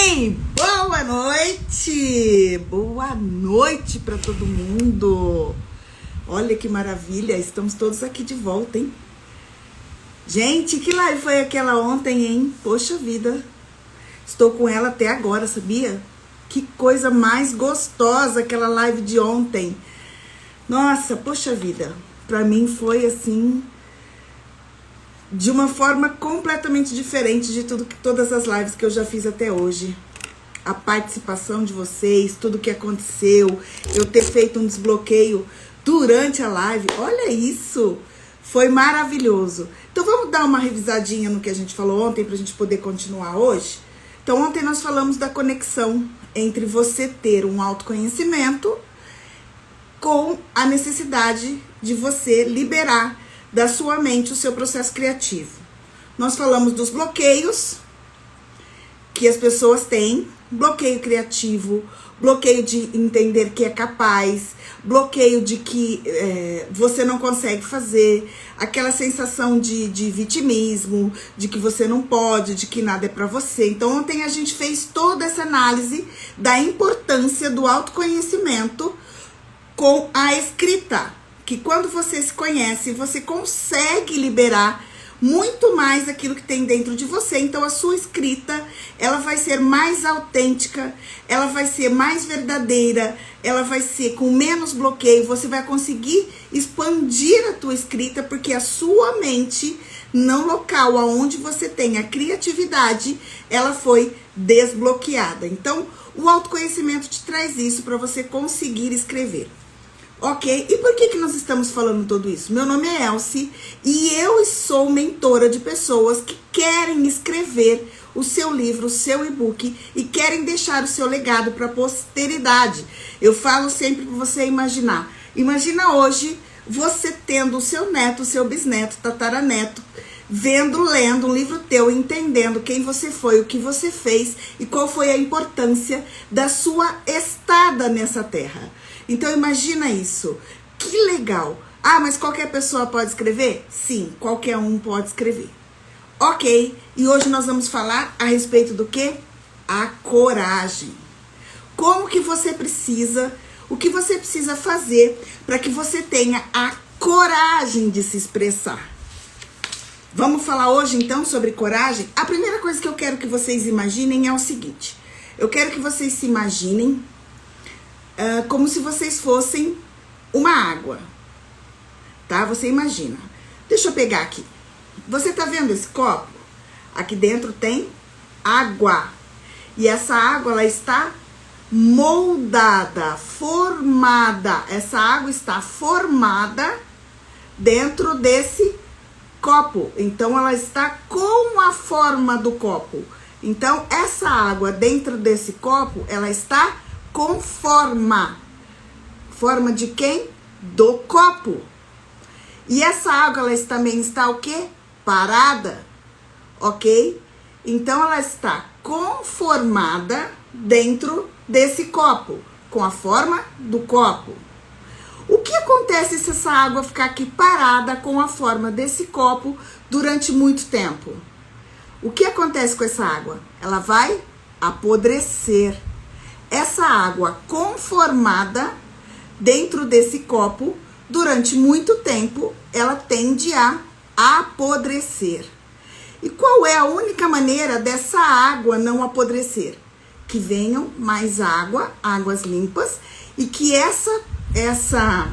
Ei, boa noite! Boa noite para todo mundo! Olha que maravilha, estamos todos aqui de volta, hein? Gente, que live foi aquela ontem, hein? Poxa vida, estou com ela até agora, sabia? Que coisa mais gostosa aquela live de ontem. Nossa, poxa vida, para mim foi assim, de uma forma completamente diferente de todas as lives que eu já fiz até hoje. A participação de vocês, tudo que aconteceu, eu ter feito um desbloqueio durante a live, olha isso, foi maravilhoso. Então vamos dar uma revisadinha no que a gente falou ontem pra gente poder continuar hoje? Então ontem nós falamos da conexão entre você ter um autoconhecimento com a necessidade de você liberar da sua mente o seu processo criativo. Nós falamos dos bloqueios que as pessoas têm, bloqueio criativo, bloqueio de entender que é capaz, bloqueio de que você não consegue fazer, aquela sensação de vitimismo, de que você não pode, de que nada é pra você. Então ontem a gente fez toda essa análise da importância do autoconhecimento com a escrita. Que quando você se conhece, você consegue liberar muito mais aquilo que tem dentro de você. Então a sua escrita, ela vai ser mais autêntica, ela vai ser mais verdadeira, ela vai ser com menos bloqueio, você vai conseguir expandir a tua escrita, porque a sua mente, no local onde você tem a criatividade, ela foi desbloqueada. Então o autoconhecimento te traz isso para você conseguir escrever. Ok? E por que nós estamos falando tudo isso? Meu nome é Elci e eu sou mentora de pessoas que querem escrever o seu livro, o seu e-book e querem deixar o seu legado para a posteridade. Eu falo sempre para você imaginar. Imagina hoje você tendo o seu neto, o seu bisneto, tataraneto, vendo, lendo um livro teu, entendendo quem você foi, o que você fez e qual foi a importância da sua estada nessa terra. Então imagina isso, que legal. Ah, mas qualquer pessoa pode escrever? Sim, qualquer um pode escrever. Ok, e hoje nós vamos falar a respeito do quê? A coragem. Como que você precisa, o que você precisa fazer para que você tenha a coragem de se expressar. Vamos falar hoje então sobre coragem? A primeira coisa que eu quero que vocês imaginem é o seguinte. Eu quero que vocês se imaginem como se vocês fossem uma água, tá? Você imagina. Deixa eu pegar aqui. Você tá vendo esse copo? Aqui dentro tem água. E essa água, ela está moldada, formada. Essa água está formada dentro desse copo. Então, ela está com a forma do copo. Então, essa água dentro desse copo, ela está com forma. Forma de quem? Do copo. E essa água, ela também está o quê? Parada. Ok? Então, ela está conformada dentro desse copo. Com a forma do copo. O que acontece se essa água ficar aqui parada com a forma desse copo durante muito tempo? O que acontece com essa água? Ela vai apodrecer. Essa água conformada dentro desse copo, durante muito tempo, ela tende a apodrecer. E qual é a única maneira dessa água não apodrecer? Que venham mais água, águas limpas, e que essa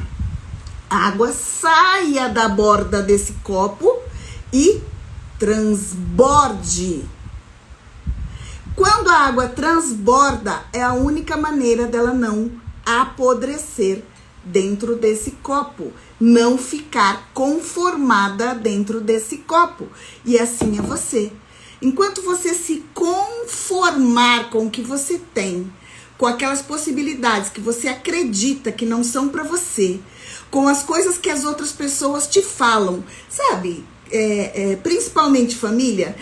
água saia da borda desse copo e transborde. Quando a água transborda, é a única maneira dela não apodrecer dentro desse copo, não ficar conformada dentro desse copo. E assim é você. Enquanto você se conformar com o que você tem, com aquelas possibilidades que você acredita que não são para você, com as coisas que as outras pessoas te falam, sabe? Principalmente família,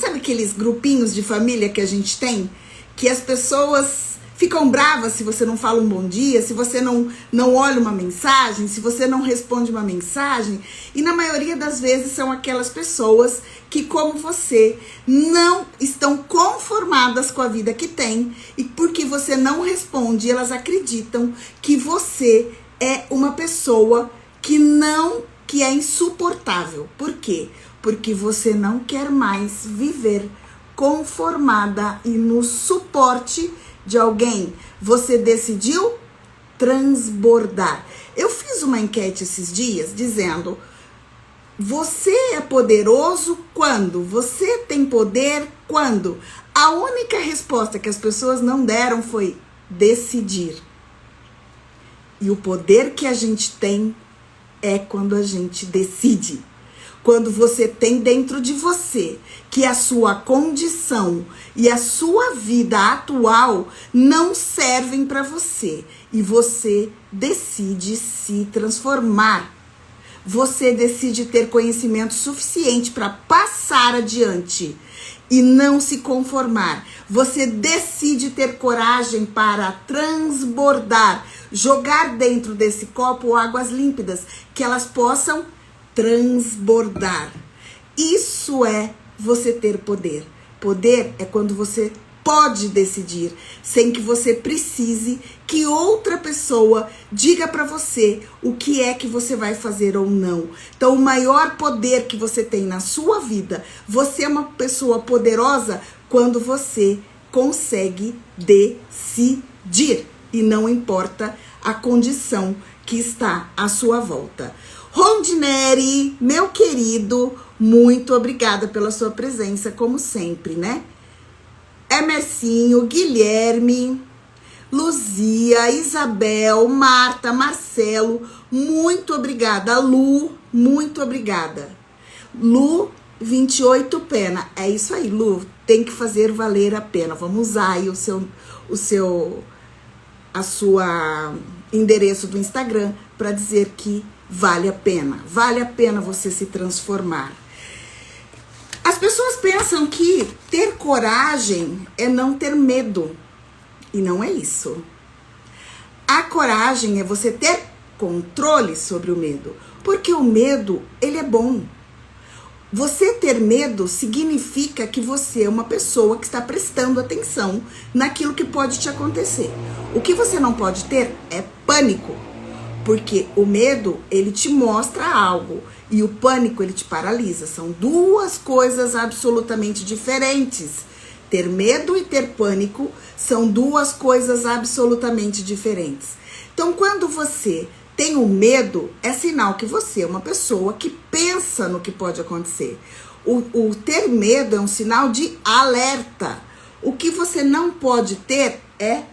sabe aqueles grupinhos de família que a gente tem? Que as pessoas ficam bravas se você não fala um bom dia, se você não olha uma mensagem, se você não responde uma mensagem. E na maioria das vezes são aquelas pessoas que, como você, não estão conformadas com a vida que tem. E porque você não responde, elas acreditam que você é uma pessoa que é insuportável. Por quê? Porque você não quer mais viver conformada e no suporte de alguém. Você decidiu transbordar. Eu fiz uma enquete esses dias dizendo: você é poderoso quando? Você tem poder quando? A única resposta que as pessoas não deram foi decidir. E o poder que a gente tem é quando a gente decide. Quando você tem dentro de você que a sua condição e a sua vida atual não servem para você e você decide se transformar. Você decide ter conhecimento suficiente para passar adiante e não se conformar. Você decide ter coragem para transbordar, jogar dentro desse copo águas límpidas, que elas possam transbordar. Isso é você ter poder. Poder é quando você pode decidir, sem que você precise que outra pessoa diga para você o que é que você vai fazer ou não. Então, o maior poder que você tem na sua vida, você é uma pessoa poderosa quando você consegue decidir. E não importa a condição que está à sua volta. Rondineri, meu querido, muito obrigada pela sua presença, como sempre, né? Emercinho, Guilherme, Luzia, Isabel, Marta, Marcelo, muito obrigada. Lu, muito obrigada. Lu, 28 pena. É isso aí, Lu, tem que fazer valer a pena. Vamos usar aí a sua endereço do Instagram para dizer que vale a pena você se transformar. As pessoas pensam que ter coragem é não ter medo, e não é isso. A coragem é você ter controle sobre o medo, porque o medo, ele é bom. Você ter medo significa que você é uma pessoa que está prestando atenção naquilo que pode te acontecer. O que você não pode ter é pânico, porque o medo, ele te mostra algo e o pânico, ele te paralisa. São duas coisas absolutamente diferentes. Ter medo e ter pânico são duas coisas absolutamente diferentes. Então, quando você tem o medo, é sinal que você é uma pessoa que pensa no que pode acontecer. O ter medo é um sinal de alerta. O que você não pode ter é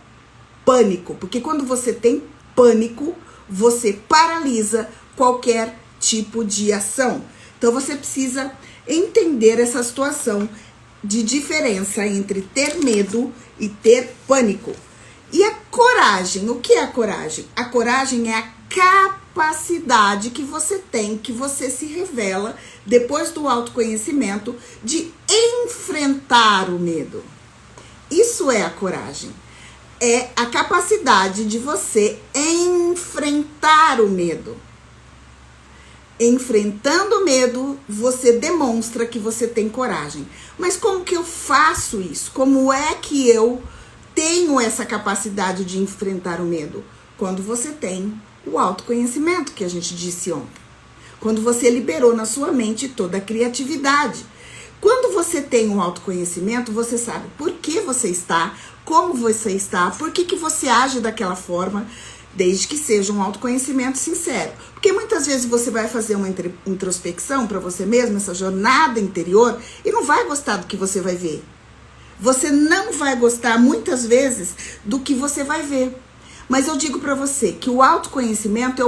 pânico, porque quando você tem pânico, você paralisa qualquer tipo de ação. Então você precisa entender essa situação de diferença entre ter medo e ter pânico. E a coragem, o que é a coragem? A coragem é a capacidade que você tem, que você se revela depois do autoconhecimento, de enfrentar o medo. Isso é a coragem. É a capacidade de você enfrentar o medo. Enfrentando o medo, você demonstra que você tem coragem. Mas como que eu faço isso? Como é que eu tenho essa capacidade de enfrentar o medo? Quando você tem o autoconhecimento que a gente disse ontem. Quando você liberou na sua mente toda a criatividade. Quando você tem um autoconhecimento, você sabe por que você está, como você está, por que você age daquela forma, desde que seja um autoconhecimento sincero. Porque muitas vezes você vai fazer uma introspecção para você mesmo, essa jornada interior, e não vai gostar do que você vai ver. Você não vai gostar, muitas vezes, do que você vai ver. Mas eu digo para você que o autoconhecimento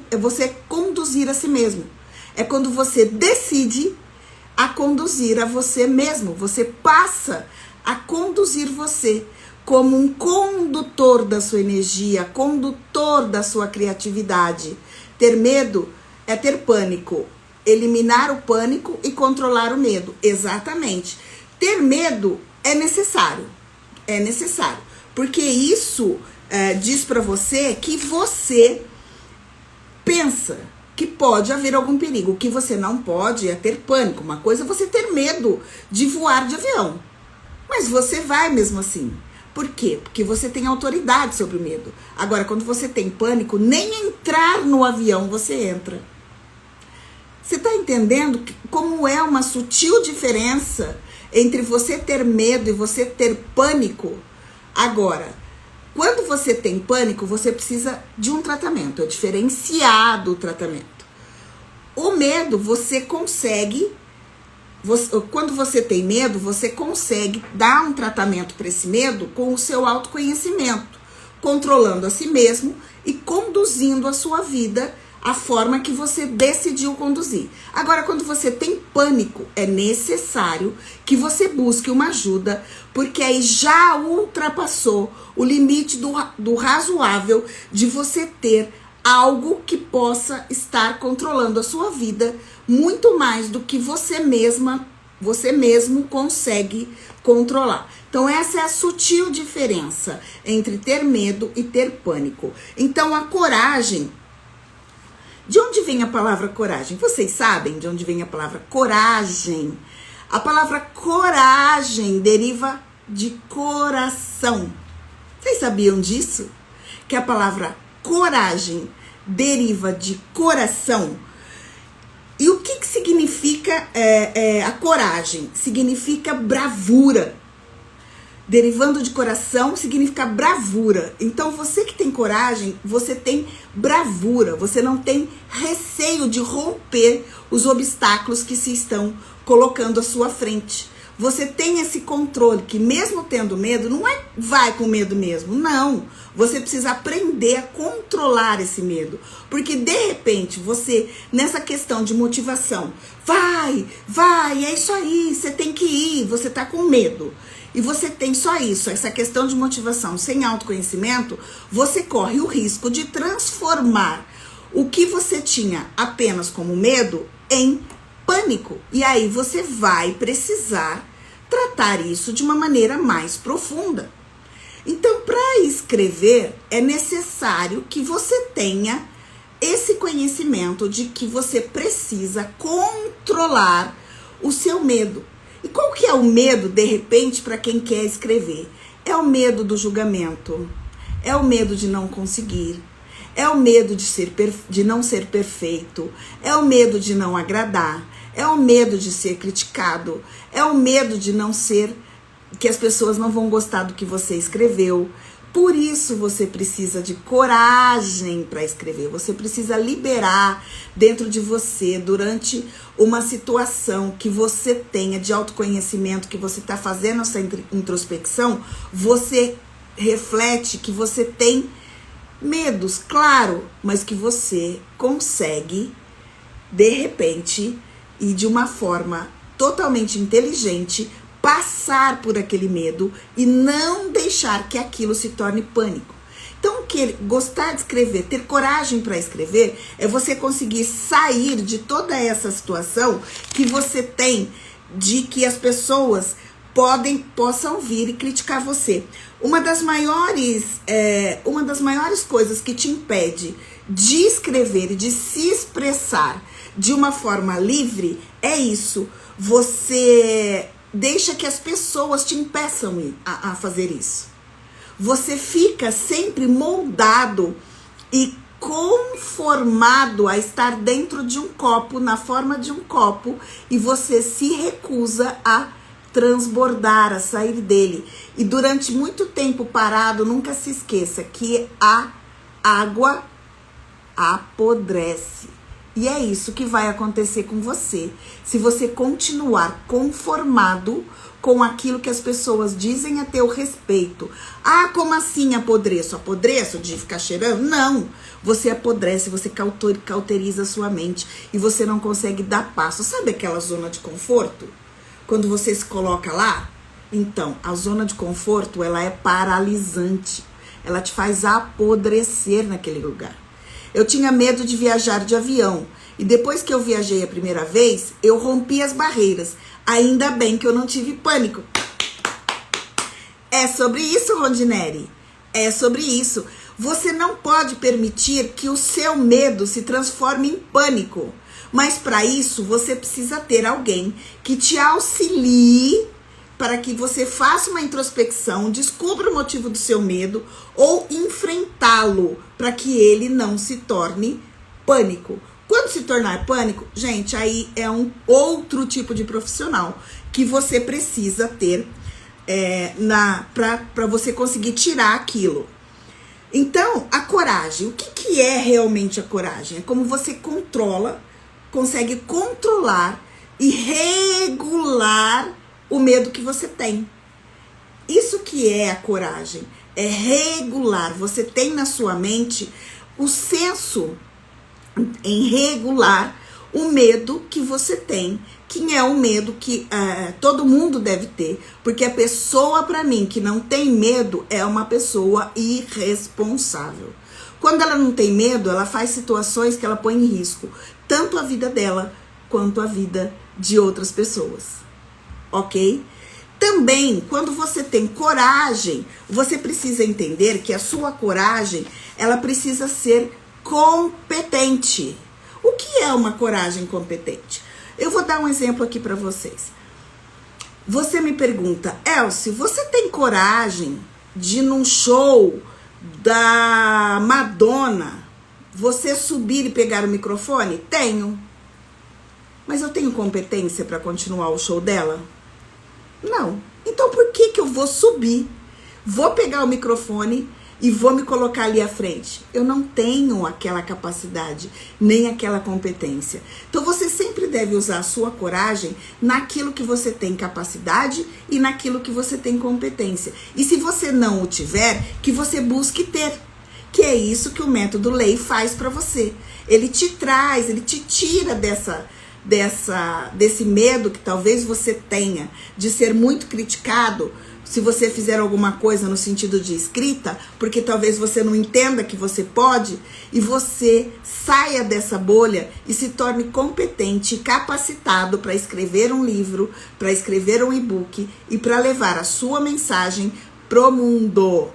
é você conduzir a si mesmo. É quando você decide a conduzir a você mesmo. Você passa a conduzir você como um condutor da sua energia, condutor da sua criatividade. Ter medo é ter pânico. Eliminar o pânico e controlar o medo. Exatamente. Ter medo é necessário. É necessário. Porque isso diz para você que você pensa que pode haver algum perigo. O que você não pode é ter pânico. Uma coisa é você ter medo de voar de avião. Mas você vai mesmo assim. Por quê? Porque você tem autoridade sobre o medo. Agora, quando você tem pânico, nem entrar no avião você entra. Você está entendendo como é uma sutil diferença entre você ter medo e você ter pânico? Agora, quando você tem pânico, você precisa de um tratamento. É diferenciado o tratamento. O medo, você consegue... Quando você tem medo, você consegue dar um tratamento para esse medo com o seu autoconhecimento, controlando a si mesmo e conduzindo a sua vida a forma que você decidiu conduzir. Agora, quando você tem pânico, é necessário que você busque uma ajuda, porque aí já ultrapassou o limite do razoável de você ter algo que possa estar controlando a sua vida muito mais do que você mesmo consegue controlar. Então, essa é a sutil diferença entre ter medo e ter pânico. Então, a coragem... De onde vem a palavra coragem? Vocês sabem de onde vem a palavra coragem? A palavra coragem deriva de coração. Vocês sabiam disso? Que a palavra coragem deriva de coração? E o que significa a coragem? Significa bravura. Derivando de coração, significa bravura. Então, você que tem coragem, você tem bravura. Você não tem receio de romper os obstáculos que se estão colocando à sua frente. Você tem esse controle que, mesmo tendo medo, não é vai com medo mesmo. Não. Você precisa aprender a controlar esse medo. Porque, de repente, você, nessa questão de motivação, vai, é isso aí, você tem que ir, você tá com medo. E você tem só isso, essa questão de motivação sem autoconhecimento, você corre o risco de transformar o que você tinha apenas como medo em pânico. E aí você vai precisar tratar isso de uma maneira mais profunda. Então, para escrever, é necessário que você tenha esse conhecimento de que você precisa controlar o seu medo. E qual que é o medo, de repente, para quem quer escrever? É o medo do julgamento, é o medo de não conseguir, é o medo de não ser perfeito, é o medo de não agradar, é o medo de ser criticado, é o medo de não ser, que as pessoas não vão gostar do que você escreveu. Por isso você precisa de coragem para escrever. Você precisa liberar dentro de você, durante uma situação que você tenha de autoconhecimento, que você está fazendo essa introspecção, você reflete que você tem medos, claro, mas que você consegue, de repente, e de uma forma totalmente inteligente, passar por aquele medo e não deixar que aquilo se torne pânico. Então, gostar de escrever, ter coragem para escrever, é você conseguir sair de toda essa situação que você tem de que as pessoas possam vir e criticar você. Uma das maiores coisas que te impede de escrever e de se expressar de uma forma livre é isso. Você deixa que as pessoas te impeçam a fazer isso. Você fica sempre moldado e conformado a estar dentro de um copo, na forma de um copo, e você se recusa a transbordar, a sair dele. E durante muito tempo parado, nunca se esqueça que a água apodrece. E é isso que vai acontecer com você, se você continuar conformado com aquilo que as pessoas dizem a teu respeito. Ah, como assim apodreço? Apodreço de ficar cheirando? Não, você apodrece, você cauteriza a sua mente e você não consegue dar passo. Sabe aquela zona de conforto? Quando você se coloca lá? Então, a zona de conforto, ela é paralisante. Ela te faz apodrecer naquele lugar. Eu tinha medo de viajar de avião. E depois que eu viajei a primeira vez, eu rompi as barreiras. Ainda bem que eu não tive pânico. É É sobre isso, Rondinelli. É sobre isso. Você não pode permitir que o seu medo se transforme em pânico. Mas para isso, você precisa ter alguém que te auxilie para que você faça uma introspecção, descubra o motivo do seu medo ou enfrentá-lo para que ele não se torne pânico. Quando se tornar pânico, gente, aí é um outro tipo de profissional que você precisa ter para você conseguir tirar aquilo. Então, a coragem, o que é realmente a coragem? É como você consegue controlar e regular o medo que você tem. Isso que é a coragem, é regular. Você tem na sua mente o senso em regular o medo que você tem, que é um medo que todo mundo deve ter, porque a pessoa, para mim, que não tem medo é uma pessoa irresponsável. Quando ela não tem medo, ela faz situações que ela põe em risco, tanto a vida dela quanto a vida de outras pessoas, ok? Também, quando você tem coragem, você precisa entender que a sua coragem, ela precisa ser competente. O que é uma coragem competente? Eu vou dar um exemplo aqui para vocês. Você me pergunta, Elci, você tem coragem de num show da Madonna, você subir e pegar o microfone? Tenho. Mas eu tenho competência para continuar o show dela? Não. Então por que eu vou subir, vou pegar o microfone e vou me colocar ali à frente? Eu não tenho aquela capacidade, nem aquela competência. Então você sempre deve usar a sua coragem naquilo que você tem capacidade e naquilo que você tem competência. E se você não o tiver, que você busque ter. Que é isso que o método Lei faz para você. Ele te traz, ele te tira desse medo que talvez você tenha de ser muito criticado se você fizer alguma coisa no sentido de escrita, porque talvez você não entenda que você pode, e você saia dessa bolha e se torne competente e capacitado para escrever um livro, para escrever um e-book e para levar a sua mensagem pro mundo.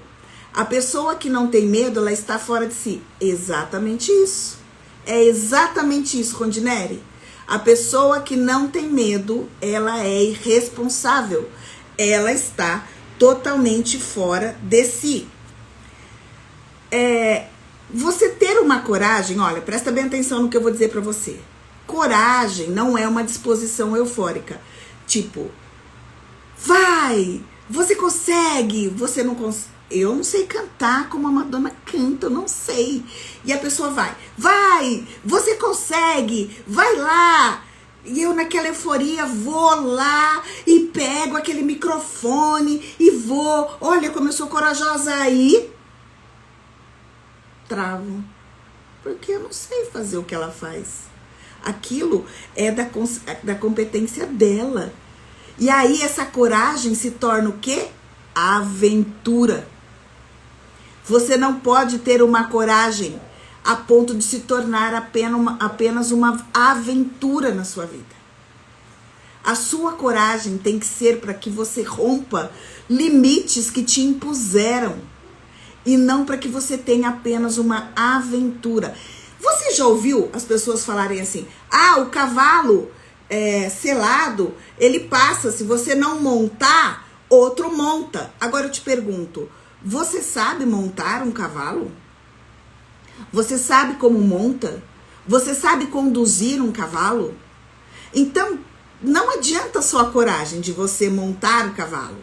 A pessoa que não tem medo, ela está fora de si. Exatamente isso. É exatamente isso, Rondinelli. A pessoa que não tem medo, ela é irresponsável. Ela está totalmente fora de si. Você ter uma coragem, olha, presta bem atenção no que eu vou dizer pra você. Coragem não é uma disposição eufórica. Tipo, vai, você consegue, você não consegue. Eu não sei cantar como a Madonna canta, eu não sei. E a pessoa vai, você consegue, vai lá. E eu naquela euforia vou lá e pego aquele microfone e vou. Olha como eu sou corajosa aí. Travo. Porque eu não sei fazer o que ela faz. Aquilo é da competência dela. E aí essa coragem se torna o quê? Aventura. Você não pode ter uma coragem a ponto de se tornar apenas uma aventura na sua vida. A sua coragem tem que ser para que você rompa limites que te impuseram e não para que você tenha apenas uma aventura. Você já ouviu as pessoas falarem assim, o cavalo selado, ele passa, se você não montar, outro monta. Agora eu te pergunto, você sabe montar um cavalo? Você sabe como monta? Você sabe conduzir um cavalo? Então, não adianta só a coragem de você montar o cavalo.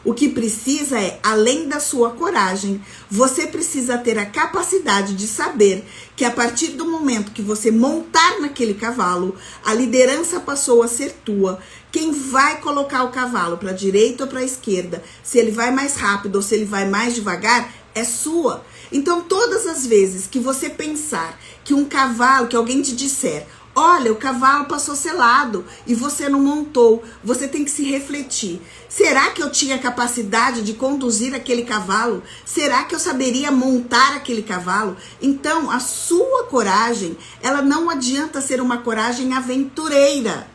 O que precisa é, além da sua coragem, você precisa ter a capacidade de saber que a partir do momento que você montar naquele cavalo, a liderança passou a ser tua. Quem vai colocar o cavalo para a direita ou para a esquerda, se ele vai mais rápido ou se ele vai mais devagar, é sua. Então, todas as vezes que você pensar que um cavalo, que alguém te disser, olha, o cavalo passou selado e você não montou, você tem que se refletir. Será que eu tinha capacidade de conduzir aquele cavalo? Será que eu saberia montar aquele cavalo? Então, a sua coragem, ela não adianta ser uma coragem aventureira.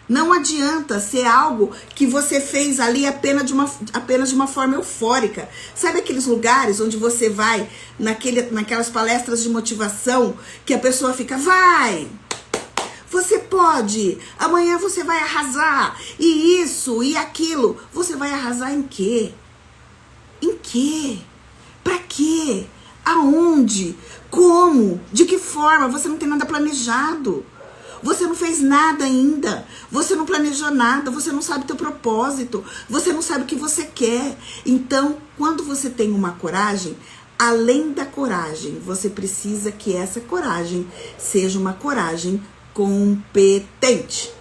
Não adianta ser algo que você fez ali apenas de uma forma eufórica. Sabe aqueles lugares onde você vai, naquelas palestras de motivação, que a pessoa fica, vai, você pode, amanhã você vai arrasar, e isso, e aquilo. Você vai arrasar em quê? Em quê? Pra quê? Aonde? Como? De que forma? Você não tem nada planejado. Você não fez nada ainda. Você não planejou nada. Você não sabe o teu propósito. Você não sabe o que você quer. Então, quando você tem uma coragem, além da coragem, você precisa que essa coragem seja uma coragem competente.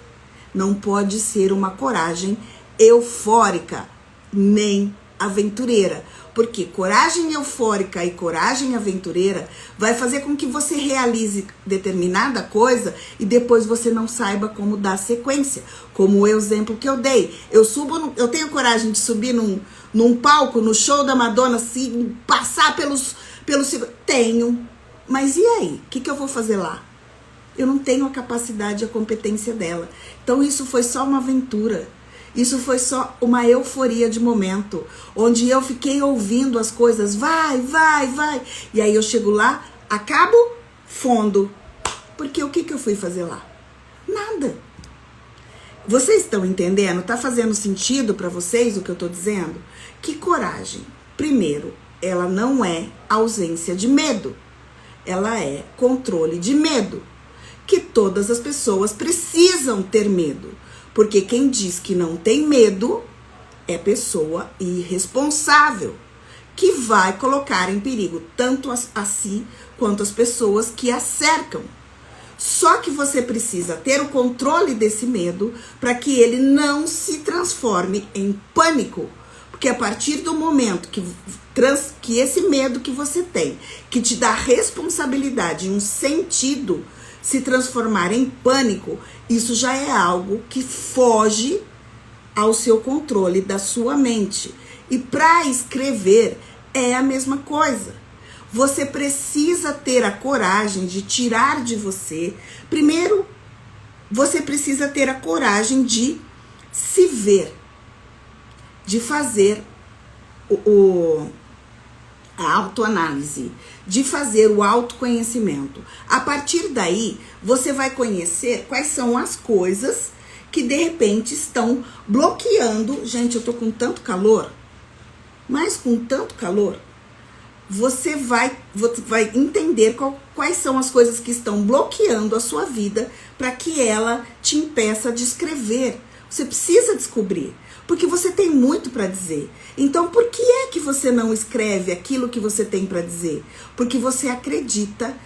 Não pode ser uma coragem eufórica, nem aventureira. Porque coragem eufórica e coragem aventureira vai fazer com que você realize determinada coisa e depois você não saiba como dar sequência. Como o exemplo que eu dei. Eu tenho coragem de subir num palco, no show da Madonna, assim, passar pelos... Tenho. Mas e aí? O que eu vou fazer lá? Eu não tenho a capacidade, a competência dela. Então isso foi só uma aventura. Isso foi só uma euforia de momento, onde eu fiquei ouvindo as coisas, vai, vai, vai. E aí eu chego lá, acabo, fundo. Porque o que eu fui fazer lá? Nada. Vocês estão entendendo? Tá fazendo sentido para vocês o que eu tô dizendo? Que coragem. Primeiro, ela não é ausência de medo. Ela é controle de medo. Que todas as pessoas precisam ter medo. Porque quem diz que não tem medo é pessoa irresponsável, que vai colocar em perigo tanto a si quanto as pessoas que a cercam. Só que você precisa ter o controle desse medo para que ele não se transforme em pânico. Porque a partir do momento que esse medo que você tem, que te dá responsabilidade, um sentido, se transformar em pânico, isso já é algo que foge ao seu controle da sua mente. E para escrever é a mesma coisa. Você precisa ter a coragem de tirar de você. Primeiro, você precisa ter a coragem de se ver, de fazer a autoanálise, de fazer o autoconhecimento. A partir daí, você vai conhecer quais são as coisas que de repente estão bloqueando. Gente, eu tô com tanto calor, mas com tanto calor, você vai entender quais são as coisas que estão bloqueando a sua vida para que ela te impeça de escrever. Você precisa descobrir. Porque você tem muito para dizer. Então, por que é que você não escreve aquilo que você tem para dizer? Porque você acredita,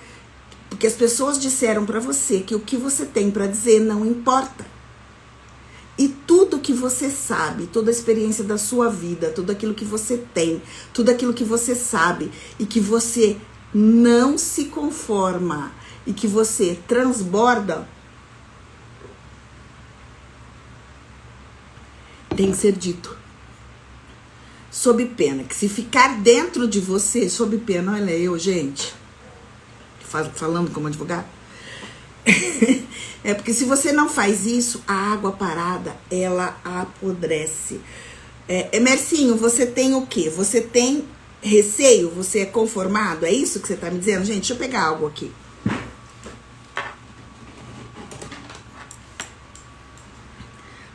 porque as pessoas disseram para você que o que você tem para dizer não importa. E tudo que você sabe, toda a experiência da sua vida, tudo aquilo que você tem, tudo aquilo que você sabe e que você não se conforma e que você transborda, tem que ser dito. Sob pena, que se ficar dentro de você, sob pena, olha eu, gente, falando como advogado, é porque se você não faz isso, a água parada, ela apodrece. Mercinho, você tem o quê? Você tem receio? Você é conformado? É isso que você tá me dizendo? Gente, deixa eu pegar algo aqui.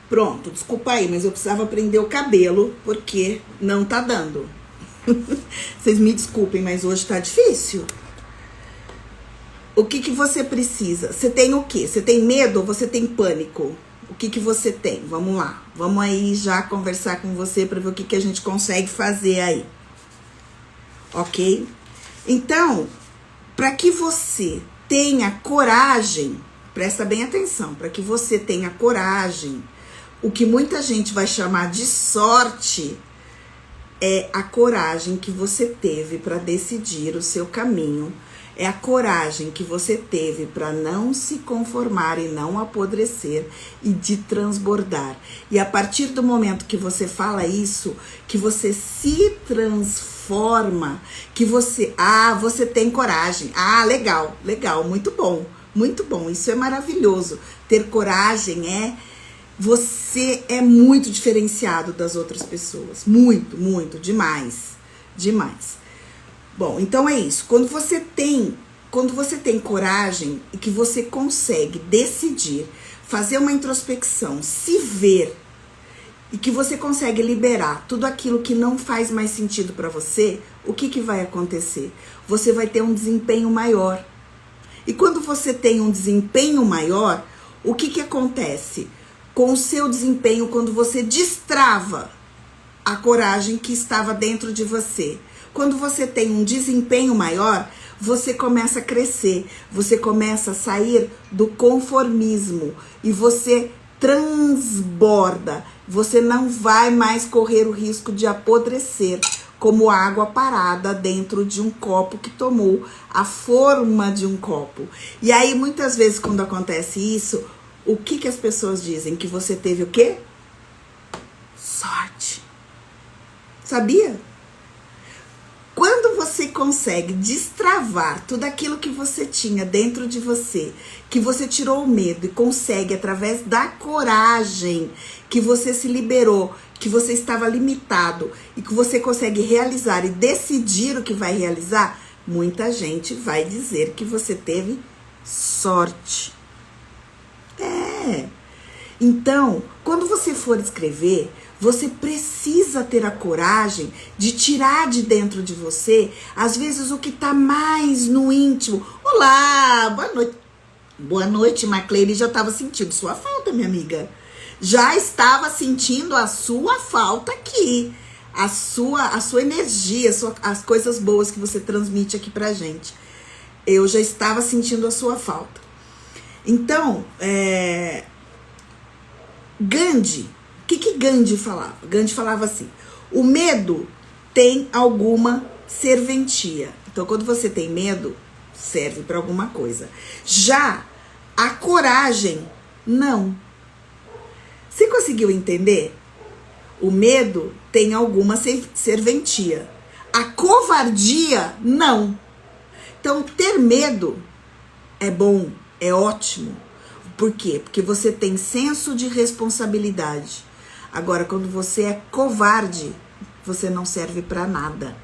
Pronto, desculpa aí, mas eu precisava prender o cabelo, porque não tá dando. Vocês me desculpem, mas hoje tá difícil. O que você precisa? Você tem o quê? Você tem medo ou você tem pânico? O que você tem? Vamos lá. Vamos aí já conversar com você para ver o que a gente consegue fazer aí. Ok? Então, para que você tenha coragem, presta bem atenção, para que você tenha coragem, o que muita gente vai chamar de sorte é a coragem que você teve para decidir o seu caminho, é a coragem que você teve para não se conformar e não apodrecer e de transbordar. E a partir do momento que você fala isso, que você se transforma, que você tem coragem. Legal, muito bom, isso é maravilhoso. Ter coragem é Você é muito diferenciado das outras pessoas. Muito, muito, demais. Demais. Bom, então é isso. Quando você tem coragem e que você consegue decidir, fazer uma introspecção, se ver, e que você consegue liberar tudo aquilo que não faz mais sentido para você, o que vai acontecer? Você vai ter um desempenho maior. E quando você tem um desempenho maior, o que acontece com o seu desempenho quando você destrava a coragem que estava dentro de você? Quando você tem um desempenho maior, você começa a crescer, você começa a sair do conformismo e você transborda. Você não vai mais correr o risco de apodrecer como água parada dentro de um copo que tomou a forma de um copo. E aí, muitas vezes, quando acontece isso, o que as pessoas dizem? Que você teve o quê? Sorte. Sabia? Quando você consegue destravar tudo aquilo que você tinha dentro de você, que você tirou o medo e consegue, através da coragem, que você se liberou, que você estava limitado e que você consegue realizar e decidir o que vai realizar, muita gente vai dizer que você teve sorte. Então, quando você for escrever, você precisa ter a coragem de tirar de dentro de você, às vezes, o que está mais no íntimo. Olá, boa noite. Boa noite, Macleire. Já estava sentindo sua falta, minha amiga. Já estava sentindo a sua falta aqui. A sua energia, as coisas boas que você transmite aqui pra gente. Eu já estava sentindo a sua falta. Então, Gandhi, o que Gandhi falava? Gandhi falava assim: o medo tem alguma serventia. Então, quando você tem medo, serve para alguma coisa. Já a coragem, não. Você conseguiu entender? O medo tem alguma serventia. A covardia, não. Então, ter medo é bom, é ótimo. Por quê? Porque você tem senso de responsabilidade. Agora, quando você é covarde, você não serve para nada.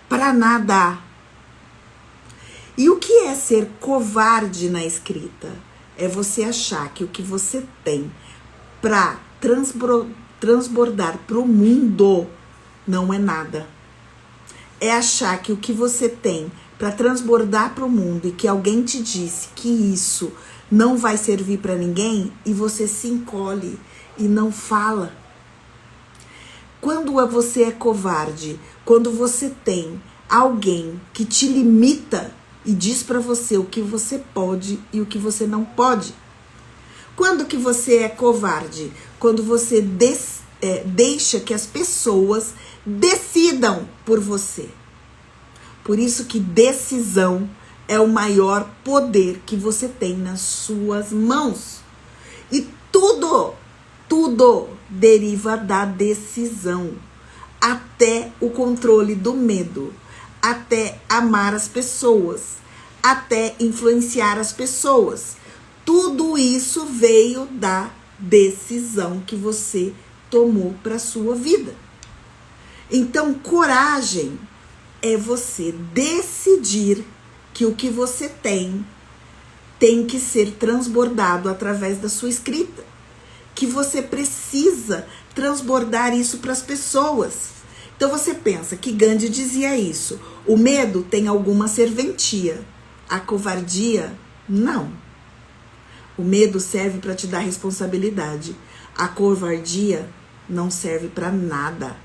Para nada. E o que é ser covarde na escrita? É você achar que o que você tem para transbordar para o mundo não é nada. É achar que o que você tem para transbordar para o mundo e que alguém te disse que isso não vai servir para ninguém e você se encolhe e não fala. Quando você é covarde, quando você tem alguém que te limita e diz para você o que você pode e o que você não pode. Quando que você é covarde? Quando você deixa que as pessoas decidam por você. Por isso que decisão é o maior poder que você tem nas suas mãos. E tudo deriva da decisão. Até o controle do medo, até amar as pessoas, até influenciar as pessoas. Tudo isso veio da decisão que você tomou para a sua vida. Então, coragem é você decidir que o que você tem que ser transbordado através da sua escrita. Que você precisa transbordar isso para as pessoas. Então você pensa que Gandhi dizia isso. O medo tem alguma serventia. A covardia, não. O medo serve para te dar responsabilidade. A covardia não serve para nada.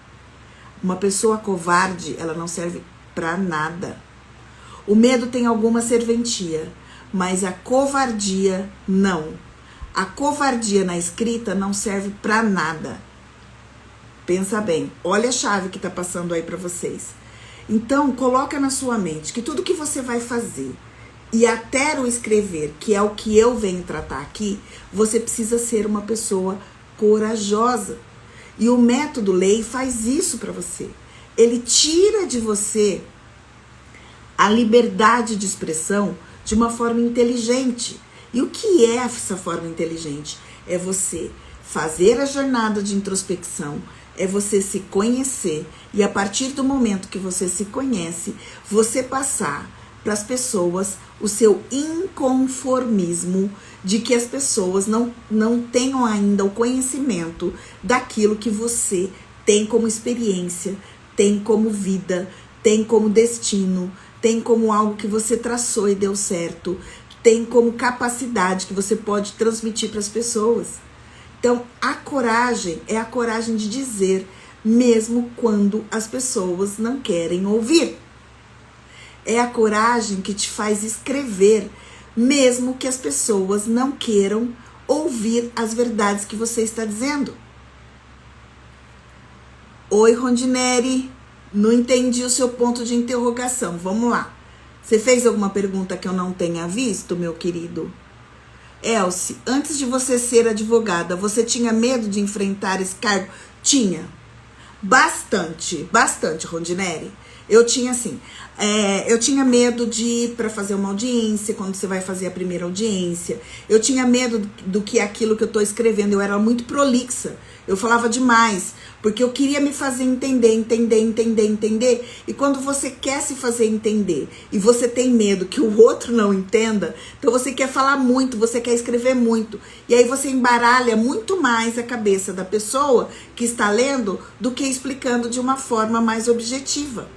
Uma pessoa covarde, ela não serve para nada. O medo tem alguma serventia, mas a covardia não. A covardia na escrita não serve para nada. Pensa bem, olha a chave que está passando aí para vocês. Então, coloca na sua mente que tudo que você vai fazer e até o escrever, que é o que eu venho tratar aqui, você precisa ser uma pessoa corajosa. E o método lei faz isso para você. Ele tira de você a liberdade de expressão de uma forma inteligente. E o que é essa forma inteligente? É você fazer a jornada de introspecção, é você se conhecer e a partir do momento que você se conhece, você passar para as pessoas o seu inconformismo de que as pessoas não tenham ainda o conhecimento daquilo que você tem como experiência, tem como vida, tem como destino, tem como algo que você traçou e deu certo, tem como capacidade que você pode transmitir para as pessoas. Então, a coragem é a coragem de dizer, mesmo quando as pessoas não querem ouvir. É a coragem que te faz escrever, mesmo que as pessoas não queiram ouvir as verdades que você está dizendo. Oi, Rondinelli, não entendi o seu ponto de interrogação. Vamos lá. Você fez alguma pergunta que eu não tenha visto, meu querido? Elce, antes de você ser advogada, você tinha medo de enfrentar esse cargo? Tinha. Bastante, Rondinelli. Eu tinha assim, eu tinha medo de ir para fazer uma audiência, quando você vai fazer a primeira audiência. Eu tinha medo do que aquilo que eu tô escrevendo, eu era muito prolixa. Eu falava demais, porque eu queria me fazer entender. E quando você quer se fazer entender e você tem medo que o outro não entenda, então você quer falar muito, você quer escrever muito. E aí você embaralha muito mais a cabeça da pessoa que está lendo do que explicando de uma forma mais objetiva.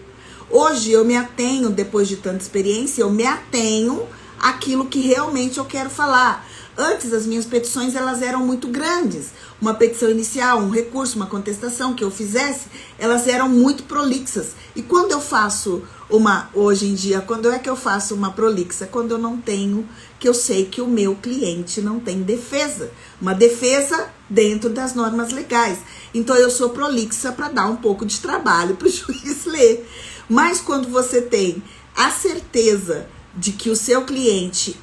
Hoje eu me atenho, depois de tanta experiência, eu me atenho àquilo que realmente eu quero falar. Antes, as minhas petições, elas eram muito grandes. Uma petição inicial, um recurso, uma contestação que eu fizesse, elas eram muito prolixas. E quando eu faço hoje em dia, quando é que eu faço uma prolixa? Quando eu não tenho, que eu sei que o meu cliente não tem defesa. Uma defesa dentro das normas legais. Então, eu sou prolixa para dar um pouco de trabalho para o juiz ler. Mas quando você tem a certeza de que o seu cliente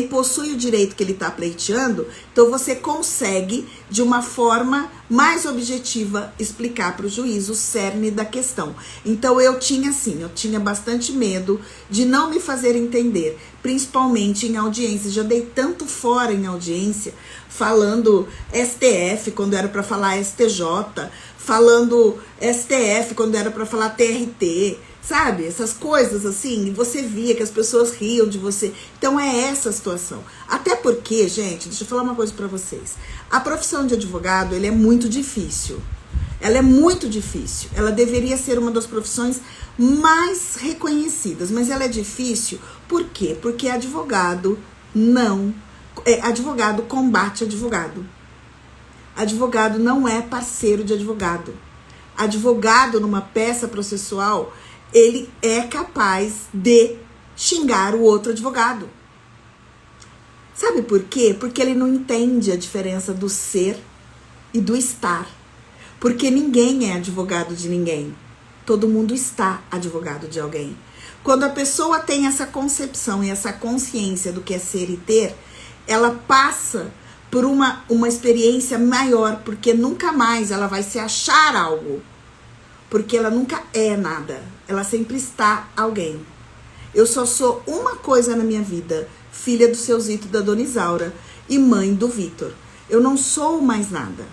possui o direito que ele está pleiteando, então você consegue, de uma forma mais objetiva, explicar para o juiz o cerne da questão. Então eu tinha bastante medo de não me fazer entender, principalmente em audiências. Já dei tanto fora em audiência, falando STF quando era para falar STJ, falando STF quando era para falar TRT, sabe? Essas coisas assim, e você via que as pessoas riam de você. Então é essa a situação. Até porque, gente, deixa eu falar uma coisa pra vocês. A profissão de advogado, ele é muito difícil. Ela é muito difícil. Ela deveria ser uma das profissões mais reconhecidas, mas ela é difícil. Por quê? Porque advogado advogado combate advogado. Advogado não é parceiro de advogado. Advogado numa peça processual, ele é capaz de xingar o outro advogado. Sabe por quê? Porque ele não entende a diferença do ser e do estar. Porque ninguém é advogado de ninguém. Todo mundo está advogado de alguém. Quando a pessoa tem essa concepção e essa consciência do que é ser e ter, ela passa por uma experiência maior, porque nunca mais ela vai se achar algo. Porque ela nunca é nada. Ela sempre está alguém. Eu só sou uma coisa na minha vida. Filha do seu Zito e da Dona Isaura. E mãe do Vitor. Eu não sou mais nada.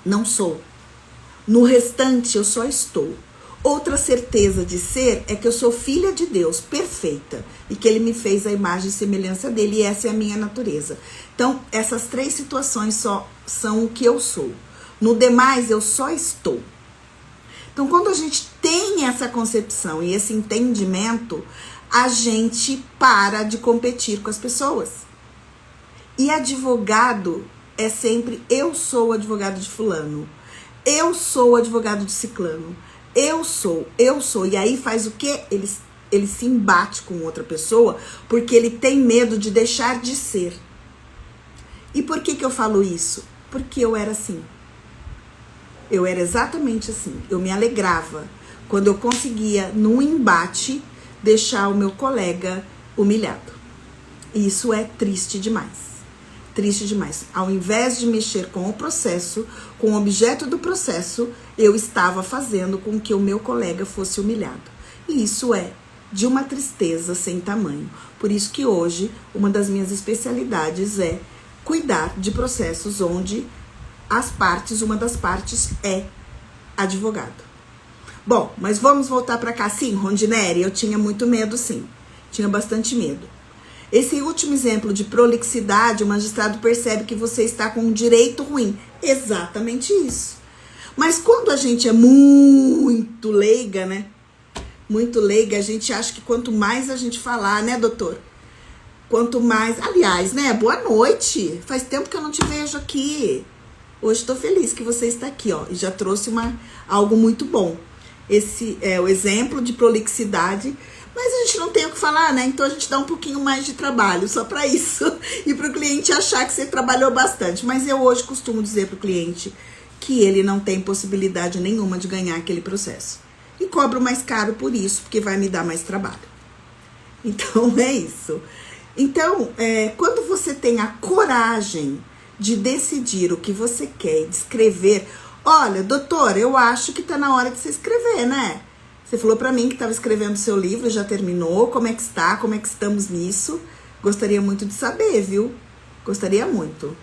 Não sou. No restante, eu só estou. Outra certeza de ser é que eu sou filha de Deus, perfeita. E que Ele me fez a imagem e semelhança dEle. E essa é a minha natureza. Então, essas 3 situações só são o que eu sou. No demais, eu só estou. Então, quando a gente tem essa concepção e esse entendimento, a gente para de competir com as pessoas. E advogado é sempre, eu sou advogado de fulano, eu sou advogado de ciclano, eu sou. E aí faz o quê? Ele se embate com outra pessoa porque ele tem medo de deixar de ser. E por que eu falo isso? Porque eu era assim. Eu era exatamente assim. Eu me alegrava quando eu conseguia, num embate, deixar o meu colega humilhado. E isso é triste demais. Triste demais. Ao invés de mexer com o processo, com o objeto do processo, eu estava fazendo com que o meu colega fosse humilhado. E isso é de uma tristeza sem tamanho. Por isso que hoje uma das minhas especialidades é cuidar de processos onde uma das partes é advogado. Bom, mas vamos voltar para cá. Sim, Rondinelli, eu tinha muito medo, sim. Tinha bastante medo. Esse último exemplo de prolixidade, o magistrado percebe que você está com um direito ruim. Exatamente isso. Mas quando a gente é muito leiga, né? Muito leiga, a gente acha que quanto mais a gente falar, né, doutor? Quanto mais... Aliás, né? Boa noite. Faz tempo que eu não te vejo aqui. Hoje estou feliz que você está aqui, ó. E já trouxe algo muito bom. Esse é o exemplo de prolixidade. Mas a gente não tem o que falar, né? Então a gente dá um pouquinho mais de trabalho só para isso. E para o cliente achar que você trabalhou bastante. Mas eu hoje costumo dizer para o cliente que ele não tem possibilidade nenhuma de ganhar aquele processo. E cobro mais caro por isso, porque vai me dar mais trabalho. Então é isso. Então, quando você tem a coragem de decidir o que você quer e de escrever... Olha, doutor, eu acho que tá na hora de você escrever, né? Você falou pra mim que estava escrevendo seu livro, já terminou, como é que está, como é que estamos nisso? Gostaria muito de saber, viu? Gostaria muito.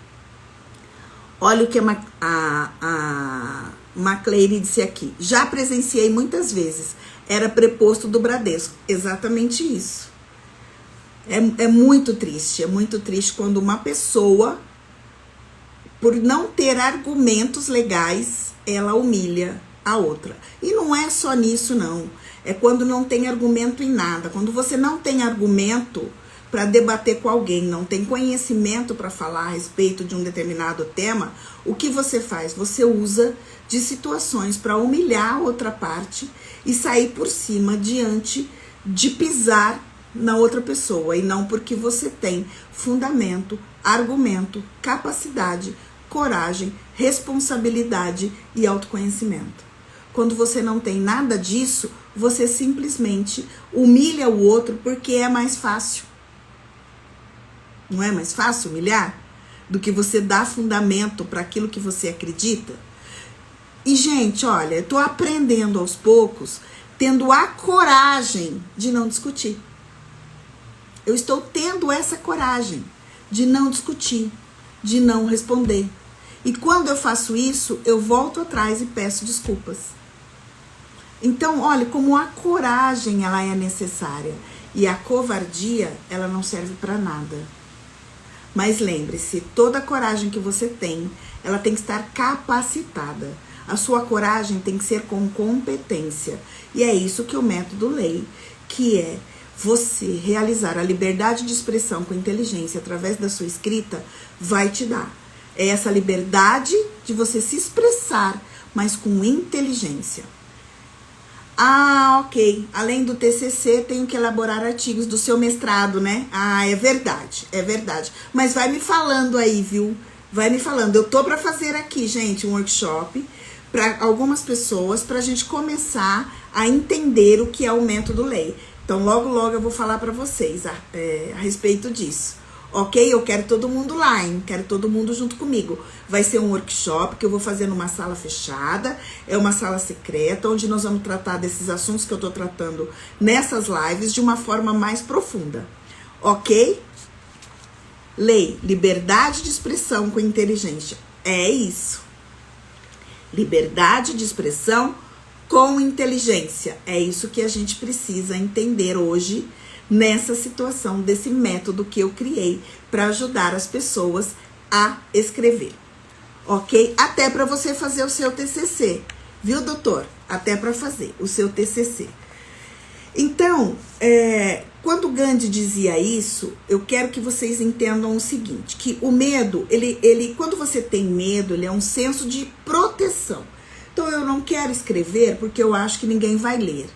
Olha o que a Macleire disse aqui. Já presenciei muitas vezes, era preposto do Bradesco. Exatamente isso. É muito triste quando uma pessoa... Por não ter argumentos legais, ela humilha a outra. E não é só nisso, não. É quando não tem argumento em nada. Quando você não tem argumento para debater com alguém, não tem conhecimento para falar a respeito de um determinado tema, o que você faz? Você usa de situações para humilhar a outra parte e sair por cima diante de pisar na outra pessoa. E não porque você tem fundamento, argumento, capacidade, coragem, responsabilidade e autoconhecimento. Quando você não tem nada disso, você simplesmente humilha o outro porque é mais fácil. Não é mais fácil humilhar do que você dar fundamento para aquilo que você acredita? E, gente, olha, eu tô aprendendo aos poucos, tendo a coragem de não discutir. Eu estou tendo essa coragem de não discutir, de não responder. E quando eu faço isso, eu volto atrás e peço desculpas. Então, olha, como a coragem ela é necessária e a covardia ela não serve para nada. Mas lembre-se, toda a coragem que você tem, ela tem que estar capacitada. A sua coragem tem que ser com competência. E é isso que o método Lei, que é você realizar a liberdade de expressão com inteligência através da sua escrita, vai te dar. É essa liberdade de você se expressar, mas com inteligência. Ah, ok. Além do TCC, tenho que elaborar artigos do seu mestrado, né? Ah, é verdade, é verdade. Mas vai me falando aí, viu? Vai me falando. Eu tô para fazer aqui, gente, um workshop para algumas pessoas, pra gente começar a entender o que é o método Lei. Então, logo, logo eu vou falar para vocês a respeito disso. Ok? Eu quero todo mundo lá, hein? Quero todo mundo junto comigo. Vai ser um workshop que eu vou fazer numa sala fechada. É uma sala secreta, onde nós vamos tratar desses assuntos que eu tô tratando nessas lives de uma forma mais profunda. Ok? Lei, liberdade de expressão com inteligência. É isso. Liberdade de expressão com inteligência. É isso que a gente precisa entender hoje nessa situação desse método que eu criei para ajudar as pessoas a escrever. Ok? Até para você fazer o seu TCC. Viu, doutor? Até para fazer o seu TCC. Então, quando Gandhi dizia isso, eu quero que vocês entendam o seguinte, que o medo, quando você tem medo, ele é um senso de proteção. Então, eu não quero escrever porque eu acho que ninguém vai ler.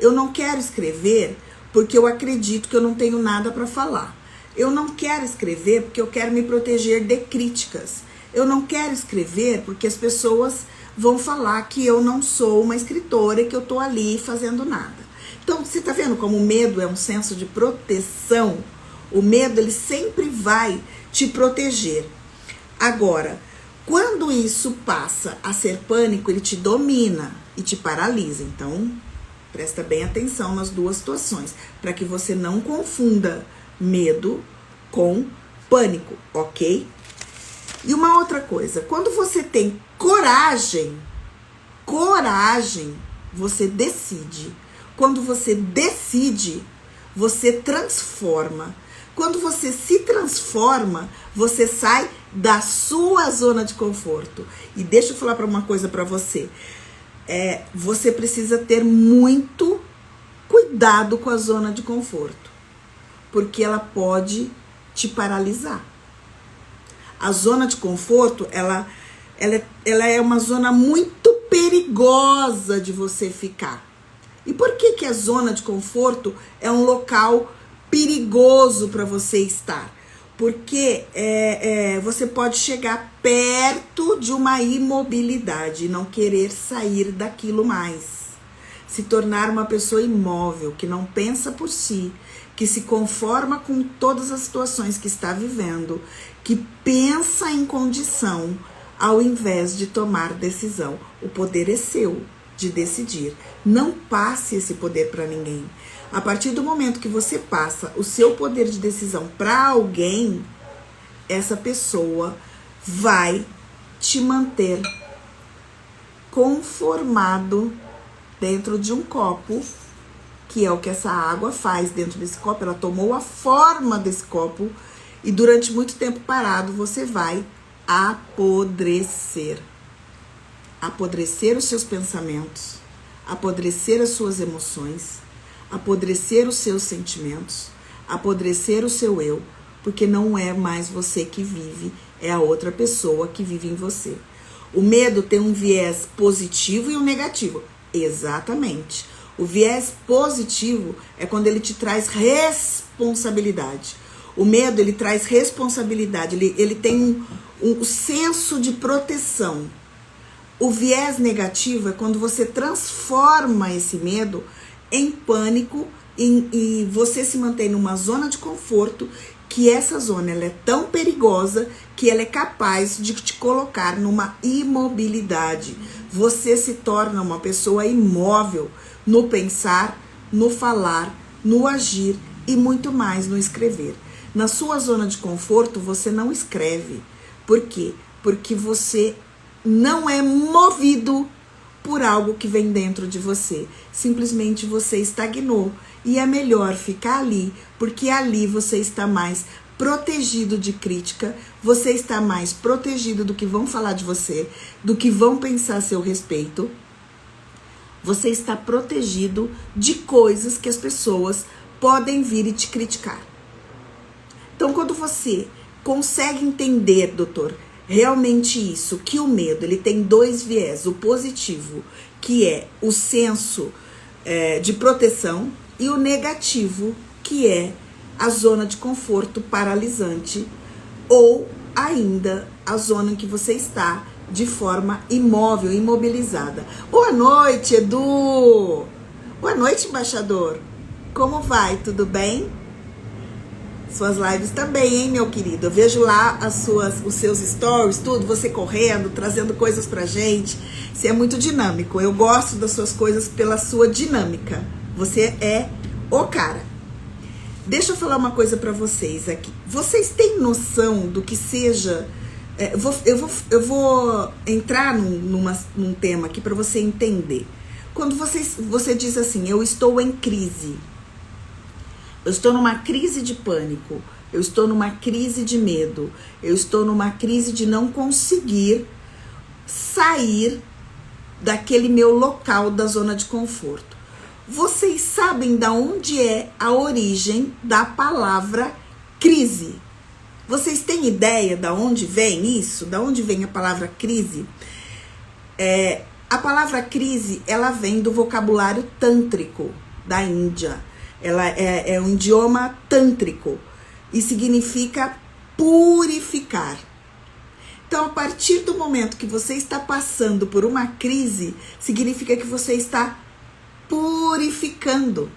Eu não quero escrever porque eu acredito que eu não tenho nada para falar. Eu não quero escrever porque eu quero me proteger de críticas. Eu não quero escrever porque as pessoas vão falar que eu não sou uma escritora e que eu tô ali fazendo nada. Então, você tá vendo como o medo é um senso de proteção? O medo, ele sempre vai te proteger. Agora, quando isso passa a ser pânico, ele te domina e te paralisa. Então, Presta bem atenção nas duas situações, para que você não confunda medo com pânico, ok? E uma outra coisa, quando você tem coragem, você decide. Quando você decide, você transforma. Quando você se transforma, você sai da sua zona de conforto. E deixa eu falar uma coisa para você. Você precisa ter muito cuidado com a zona de conforto, porque ela pode te paralisar. A zona de conforto, ela é uma zona muito perigosa de você ficar. E por que a zona de conforto é um local perigoso para você estar? Porque você pode chegar perto de uma imobilidade e não querer sair daquilo mais. Se tornar uma pessoa imóvel, que não pensa por si, que se conforma com todas as situações que está vivendo, que pensa em condição ao invés de tomar decisão. O poder é seu de decidir. Não passe esse poder para ninguém. A partir do momento que você passa o seu poder de decisão para alguém, essa pessoa vai te manter conformado dentro de um copo, que é o que essa água faz dentro desse copo. Ela tomou a forma desse copo e durante muito tempo parado você vai apodrecer. Apodrecer os seus pensamentos, apodrecer as suas emoções, apodrecer os seus sentimentos, apodrecer o seu eu, porque não é mais você que vive, é a outra pessoa que vive em você. O medo tem um viés positivo e um negativo. Exatamente. O viés positivo é quando ele te traz responsabilidade. O medo, ele traz responsabilidade, ele tem um senso de proteção. O viés negativo é quando você transforma esse medo em pânico e você se mantém numa zona de conforto, que essa zona ela é tão perigosa que ela é capaz de te colocar numa imobilidade. Você se torna uma pessoa imóvel no pensar, no falar, no agir e muito mais no escrever. Na sua zona de conforto você não escreve. Por quê? Porque você não é movido por algo que vem dentro de você. Simplesmente você estagnou. E é melhor ficar ali, porque ali você está mais protegido de crítica, você está mais protegido do que vão falar de você, do que vão pensar a seu respeito. Você está protegido de coisas que as pessoas podem vir e te criticar. Então, quando você consegue entender, doutor, realmente isso, que o medo ele tem dois viés, o positivo, que é o senso de proteção, e o negativo, que é a zona de conforto paralisante, ou ainda a zona em que você está de forma imóvel, imobilizada. Boa noite, Edu! Boa noite, embaixador! Como vai? Tudo bem? Suas lives também, hein, meu querido? Eu vejo lá os seus stories, tudo, você correndo, trazendo coisas pra gente. Você é muito dinâmico. Eu gosto das suas coisas pela sua dinâmica. Você é o cara. Deixa eu falar uma coisa pra vocês aqui. Vocês têm noção do que seja... Eu vou entrar num tema aqui pra você entender. Quando você diz assim, eu estou em crise... Eu estou numa crise de pânico, eu estou numa crise de medo, eu estou numa crise de não conseguir sair daquele meu local da zona de conforto. Vocês sabem da onde é a origem da palavra crise? Vocês têm ideia da onde vem isso? Da onde vem a palavra crise? A palavra crise, ela vem do vocabulário tântrico da Índia. Ela é um idioma tântrico e significa purificar. Então, a partir do momento que você está passando por uma crise, significa que você está purificando.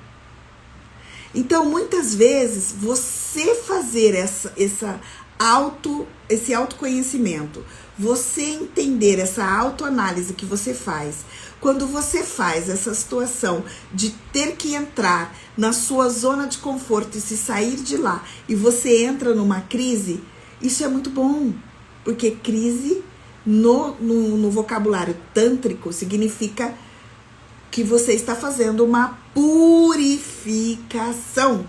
Então, muitas vezes, você fazer esse autoconhecimento, você entender essa autoanálise que você faz, quando você faz essa situação de ter que entrar na sua zona de conforto e se sair de lá, e você entra numa crise, isso é muito bom, porque crise no vocabulário tântrico significa que você está fazendo uma purificação.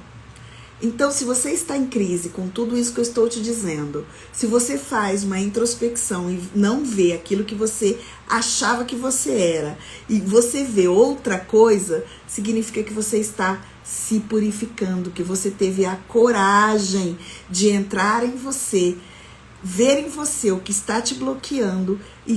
Então, se você está em crise com tudo isso que eu estou te dizendo, se você faz uma introspecção e não vê aquilo que você achava que você era, e você vê outra coisa, significa que você está se purificando, que você teve a coragem de entrar em você, ver em você o que está te bloqueando e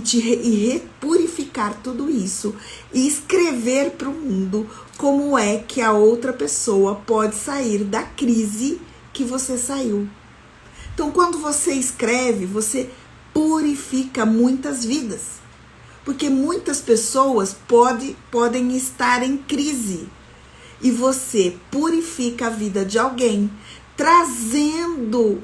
repurificar tudo isso e escrever para o mundo como é que a outra pessoa pode sair da crise que você saiu. Então, quando você escreve, você purifica muitas vidas, porque muitas pessoas podem estar em crise e você purifica a vida de alguém, trazendo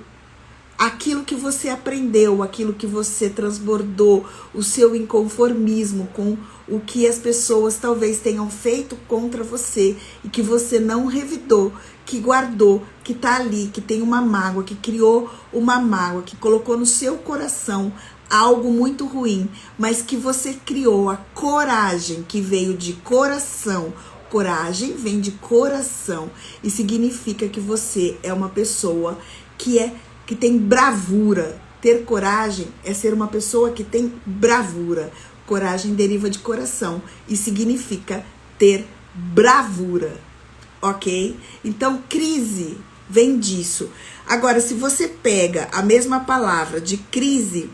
aquilo que você aprendeu, aquilo que você transbordou, o seu inconformismo com o que as pessoas talvez tenham feito contra você e que você não revidou, que guardou, que tá ali, que tem uma mágoa, que criou uma mágoa, que colocou no seu coração algo muito ruim, mas que você criou a coragem, que veio de coração. Coragem vem de coração e significa que você é uma pessoa que tem bravura. Ter coragem é ser uma pessoa que tem bravura. Coragem deriva de coração e significa ter bravura, ok? Então, crise vem disso. Agora, se você pega a mesma palavra de crise,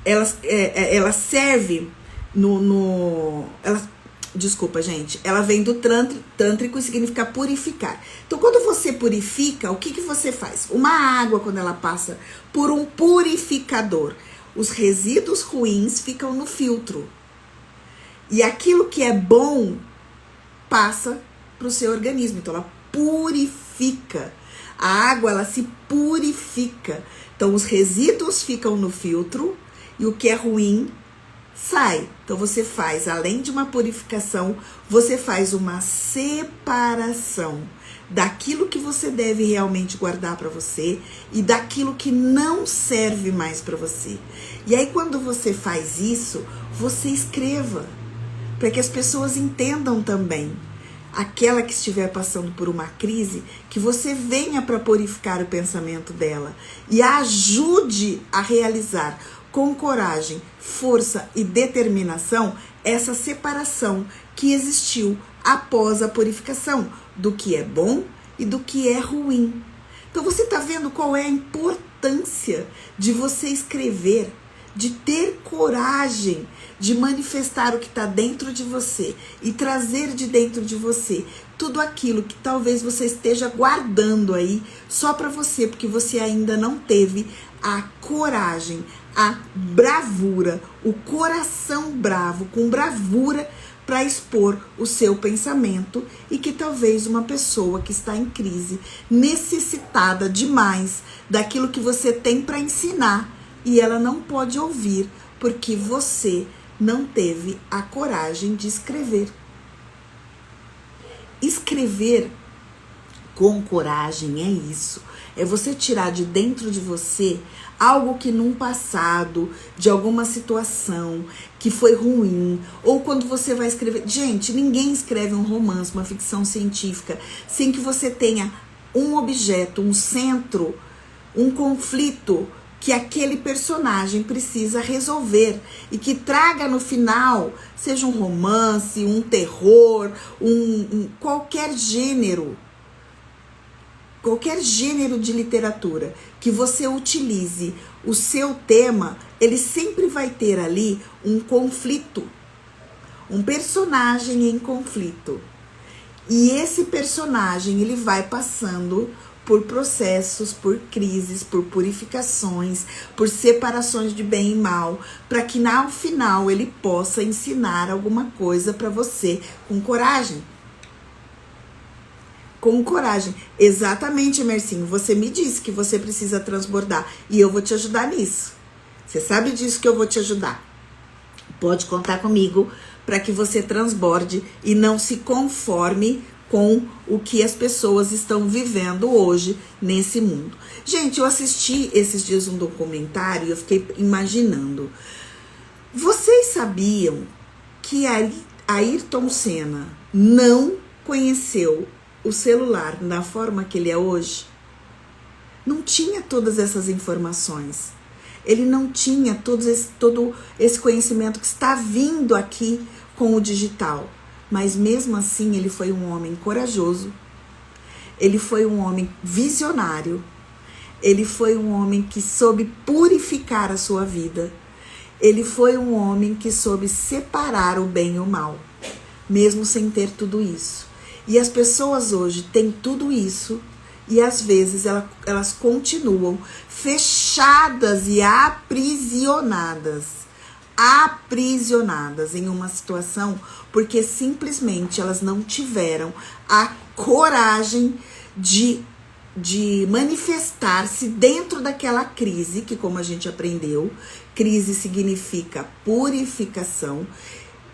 ela serve Desculpa, gente. Ela vem do tântrico e significa purificar. Então, quando você purifica, o que você faz? Uma água, quando ela passa por um purificador, os resíduos ruins ficam no filtro. E aquilo que é bom passa para o seu organismo. Então, ela purifica. A água, ela se purifica. Então, os resíduos ficam no filtro e o que é ruim sai. Então você faz, além de uma purificação, você faz uma separação daquilo que você deve realmente guardar para você e daquilo que não serve mais para você. E aí, quando você faz isso, você escreva para que as pessoas entendam também. Aquela que estiver passando por uma crise, que você venha para purificar o pensamento dela e a ajude a realizar com coragem, força e determinação essa separação que existiu após a purificação do que é bom e do que é ruim. Então você está vendo qual é a importância de você escrever, de ter coragem de manifestar o que está dentro de você e trazer de dentro de você tudo aquilo que talvez você esteja guardando aí só para você, porque você ainda não teve a coragem, a bravura, o coração bravo, com bravura para expor o seu pensamento e que talvez uma pessoa que está em crise, necessitada demais daquilo que você tem para ensinar e ela não pode ouvir porque você não teve a coragem de escrever. Escrever com coragem é isso. É você tirar de dentro de você algo que num passado, de alguma situação que foi ruim, ou quando você vai escrever... Gente, ninguém escreve um romance, uma ficção científica, sem que você tenha um objeto, um centro, um conflito que aquele personagem precisa resolver e que traga no final, seja um romance, um terror, qualquer gênero de literatura que você utilize o seu tema, ele sempre vai ter ali um conflito, um personagem em conflito. E esse personagem, ele vai passando por processos, por crises, por purificações, por separações de bem e mal, para que no final ele possa ensinar alguma coisa para você com coragem. Com coragem. Exatamente, Mercinho. Você me disse que você precisa transbordar. E eu vou te ajudar nisso. Você sabe disso que eu vou te ajudar. Pode contar comigo para que você transborde e não se conforme com o que as pessoas estão vivendo hoje nesse mundo. Gente, eu assisti esses dias um documentário e eu fiquei imaginando. Vocês sabiam que Ayrton Senna não conheceu o celular da forma que ele é hoje? Não tinha todas essas informações. Ele não tinha todo esse conhecimento que está vindo aqui com o digital. Mas mesmo assim, ele foi um homem corajoso. Ele foi um homem visionário. Ele foi um homem que soube purificar a sua vida. Ele foi um homem que soube separar o bem e o mal, mesmo sem ter tudo isso. E as pessoas hoje têm tudo isso e às vezes elas continuam fechadas e aprisionadas em uma situação porque simplesmente elas não tiveram a coragem de manifestar-se dentro daquela crise, que como a gente aprendeu, crise significa purificação,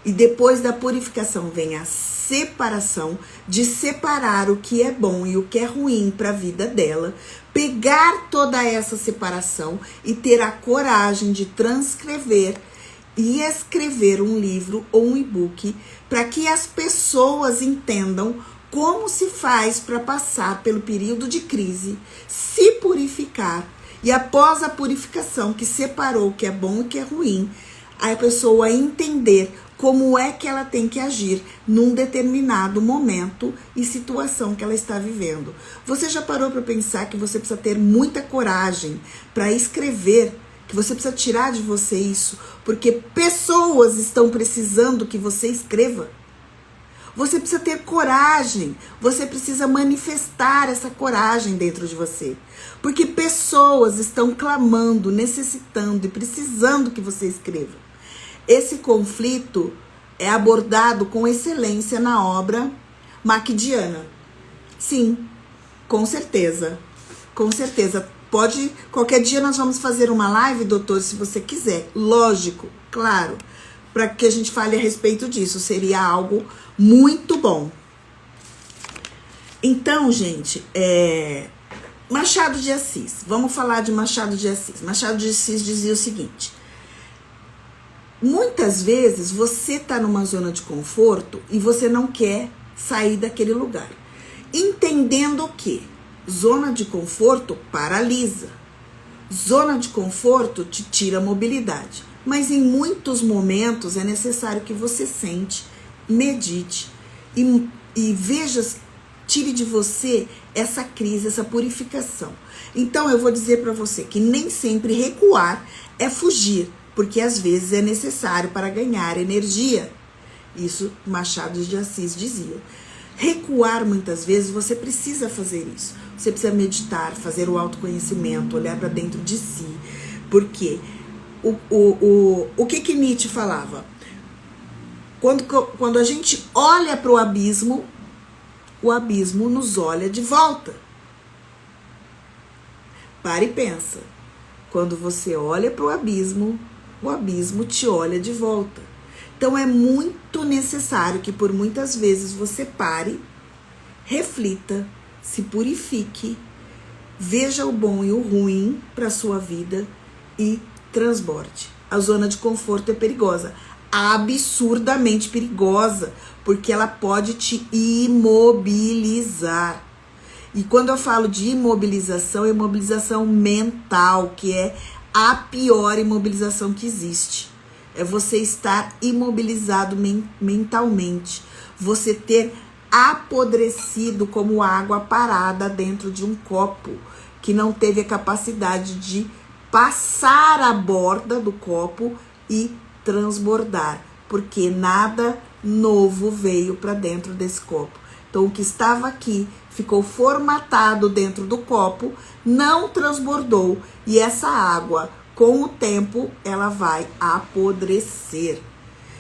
e depois da purificação vem a separação, de separar o que é bom e o que é ruim para a vida dela, pegar toda essa separação e ter a coragem de transcrever e escrever um livro ou um e-book para que as pessoas entendam como se faz para passar pelo período de crise, se purificar e após a purificação que separou o que é bom e o que é ruim, a pessoa entender como é que ela tem que agir num determinado momento e situação que ela está vivendo. Você já parou para pensar que você precisa ter muita coragem para escrever, que você precisa tirar de você isso, porque pessoas estão precisando que você escreva? Você precisa ter coragem, você precisa manifestar essa coragem dentro de você. Porque pessoas estão clamando, necessitando e precisando que você escreva. Esse conflito é abordado com excelência na obra maquidiana. Sim, com certeza. Com certeza. Pode, qualquer dia nós vamos fazer uma live, doutor, se você quiser. Lógico, claro. Para que a gente fale a respeito disso. Seria algo muito bom. Então, gente, Machado de Assis. Vamos falar de Machado de Assis. Machado de Assis dizia o seguinte: muitas vezes você está numa zona de conforto e você não quer sair daquele lugar. Entendendo que zona de conforto paralisa. Zona de conforto te tira a mobilidade. Mas em muitos momentos é necessário que você sente, medite e veja, tire de você essa crise, essa purificação. Então eu vou dizer para você que nem sempre recuar é fugir, porque às vezes é necessário para ganhar energia. Isso Machado de Assis dizia. Recuar muitas vezes você precisa fazer isso. Você precisa meditar, fazer o autoconhecimento, olhar para dentro de si. Porque o que Nietzsche falava? Quando a gente olha para o abismo nos olha de volta. Para e pensa. Quando você olha para o abismo te olha de volta. Então é muito necessário que por muitas vezes você pare, reflita, se purifique, veja o bom e o ruim para a sua vida e transborde. A zona de conforto é perigosa, absurdamente perigosa, porque ela pode te imobilizar. E quando eu falo de imobilização, é imobilização mental, que é a pior imobilização que existe. É você estar imobilizado mentalmente, você ter apodrecido como água parada dentro de um copo, que não teve a capacidade de passar a borda do copo e transbordar, porque nada novo veio para dentro desse copo. Então o que estava aqui ficou formatado dentro do copo, não transbordou, e essa água, com o tempo, ela vai apodrecer.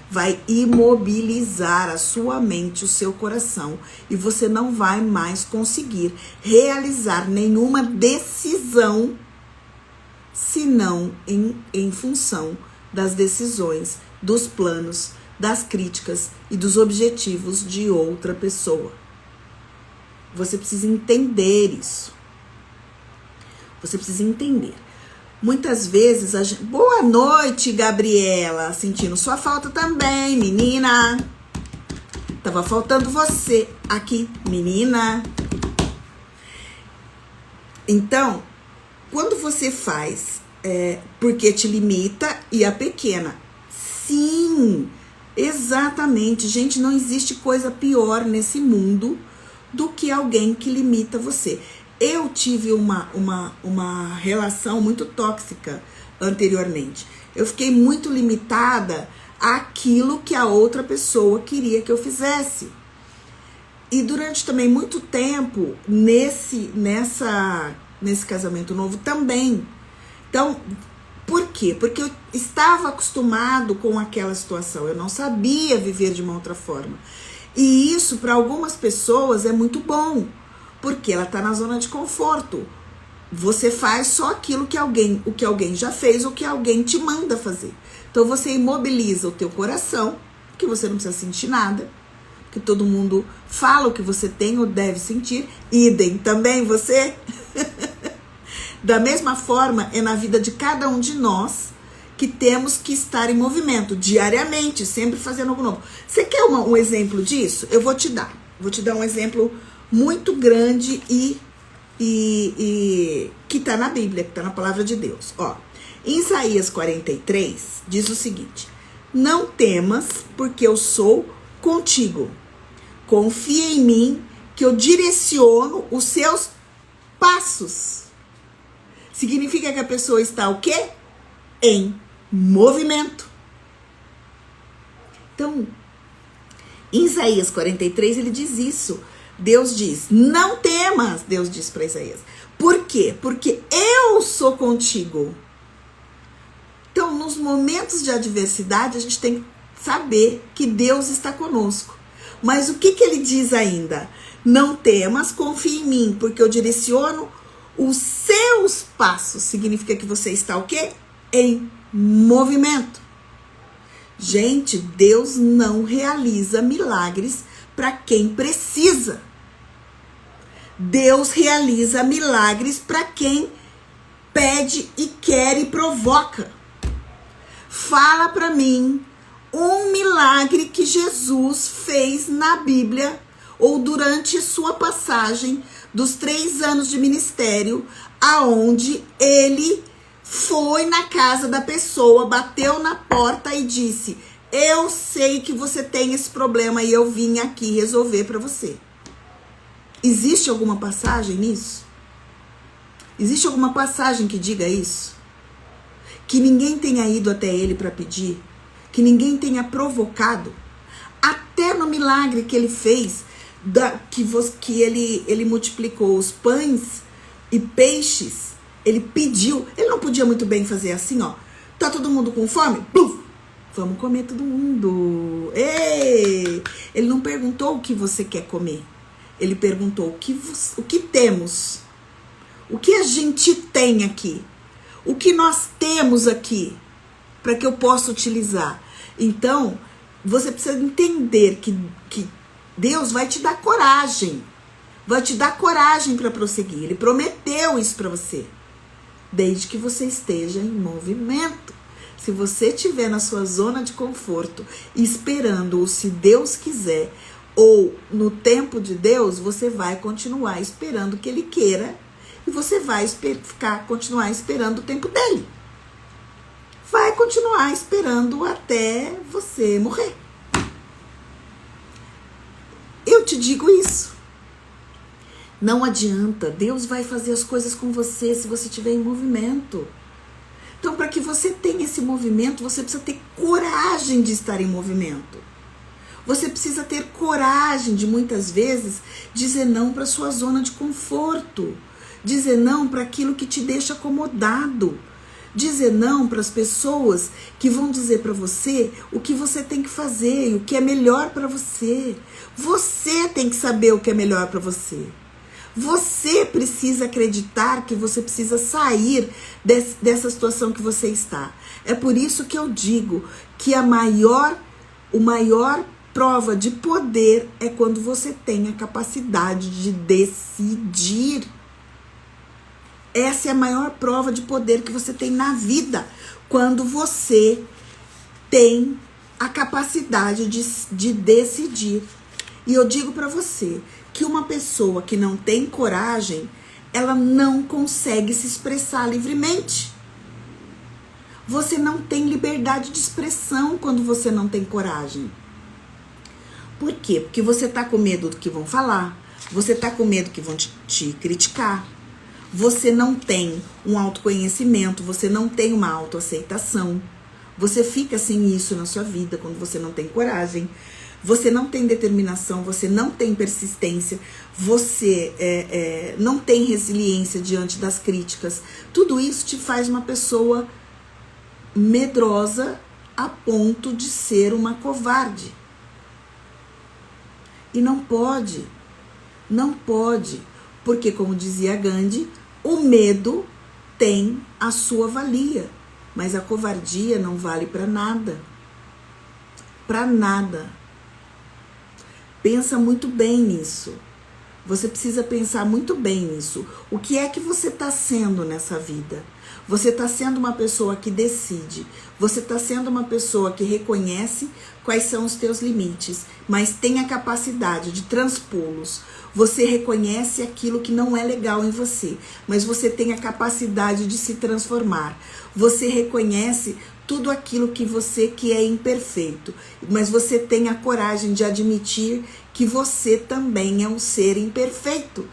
vai imobilizar a sua mente, o seu coração, e você não vai mais conseguir realizar nenhuma decisão, senão em função das decisões, dos planos, das críticas e dos objetivos de outra pessoa. Você precisa entender isso. Você precisa entender. Muitas vezes a gente... Boa noite, Gabriela. Sentindo sua falta também, menina. Tava faltando você aqui, menina. Então, quando você faz porque te limita e a pequena. Sim, exatamente. Gente, não existe coisa pior nesse mundo do que alguém que limita você. Eu tive uma relação muito tóxica anteriormente. Eu fiquei muito limitada àquilo que a outra pessoa queria que eu fizesse. E durante também muito tempo, nesse casamento novo também. Então, por quê? Porque eu estava acostumado com aquela situação. Eu não sabia viver de uma outra forma. E isso, para algumas pessoas, é muito bom. Porque ela está na zona de conforto. Você faz só aquilo que o que alguém já fez ou que alguém te manda fazer. Então você imobiliza o teu coração, porque você não precisa sentir nada, porque todo mundo fala o que você tem ou deve sentir. Idem também você. Da mesma forma, é na vida de cada um de nós que temos que estar em movimento diariamente, sempre fazendo algo novo. Você quer um exemplo disso? Eu vou te dar. Vou te dar um exemplo muito grande e que está na Bíblia, que está na palavra de Deus. Ó, em Isaías 43, diz o seguinte: não temas, porque eu sou contigo. Confia em mim, que eu direciono os seus passos. Significa que a pessoa está o quê? Em movimento. Então, em Isaías 43, ele diz isso. Deus diz, não temas, Deus diz para Isaías. Por quê? Porque eu sou contigo. Então, nos momentos de adversidade, a gente tem que saber que Deus está conosco. Mas o que ele diz ainda? Não temas, confie em mim, porque eu direciono os seus passos. Significa que você está o quê? Em movimento. Gente, Deus não realiza milagres para quem precisa. Deus realiza milagres para quem pede e quer e provoca. Fala para mim um milagre que Jesus fez na Bíblia ou durante sua passagem dos 3 anos de ministério, aonde ele foi na casa da pessoa, bateu na porta e disse: eu sei que você tem esse problema e eu vim aqui resolver para você. Existe alguma passagem nisso? Existe alguma passagem que diga isso? Que ninguém tenha ido até ele para pedir? Que ninguém tenha provocado? Até no milagre que ele fez, que ele multiplicou os pães e peixes, ele pediu. Ele não podia muito bem fazer assim, ó. Tá todo mundo com fome? Pluf! Vamos comer todo mundo. Ei! Ele não perguntou o que você quer comer. Ele perguntou o que temos. O que a gente tem aqui. O que nós temos aqui. Para que eu possa utilizar. Então, você precisa entender que Deus vai te dar coragem. Vai te dar coragem para prosseguir. Ele prometeu isso para você. Desde que você esteja em movimento. Se você estiver na sua zona de conforto, esperando o se Deus quiser, ou no tempo de Deus, você vai continuar esperando o que Ele queira, e você vai continuar esperando o tempo dele. Vai continuar esperando até você morrer. Eu te digo isso. Não adianta, Deus vai fazer as coisas com você se você estiver em movimento. Então, para que você tenha esse movimento, você precisa ter coragem de estar em movimento. Você precisa ter coragem de, muitas vezes, dizer não para a sua zona de conforto. Dizer não para aquilo que te deixa acomodado. Dizer não para as pessoas que vão dizer para você o que você tem que fazer e o que é melhor para você. Você tem que saber o que é melhor para você. Você precisa acreditar que você precisa sair dessa situação que você está. É por isso que eu digo que o maior prova de poder é quando você tem a capacidade de decidir. Essa é a maior prova de poder que você tem na vida. Quando você tem a capacidade de decidir. E eu digo para você que uma pessoa que não tem coragem, ela não consegue se expressar livremente. Você não tem liberdade de expressão quando você não tem coragem. Por quê? Porque você tá com medo do que vão falar, você tá com medo que vão te criticar, você não tem um autoconhecimento, você não tem uma autoaceitação, você fica sem isso na sua vida quando você não tem coragem. Você não tem determinação, você não tem persistência, você não tem resiliência diante das críticas. Tudo isso te faz uma pessoa medrosa a ponto de ser uma covarde. E não pode, porque como dizia Gandhi, o medo tem a sua valia, mas a covardia não vale para nada. Para nada. Pensa muito bem nisso. Você precisa pensar muito bem nisso. O que é que você está sendo nessa vida? Você está sendo uma pessoa que decide. Você está sendo uma pessoa que reconhece quais são os teus limites, mas tem a capacidade de transpô-los. Você reconhece aquilo que não é legal em você, mas você tem a capacidade de se transformar. Você reconhece tudo aquilo que é imperfeito, mas você tem a coragem de admitir que você também é um ser imperfeito,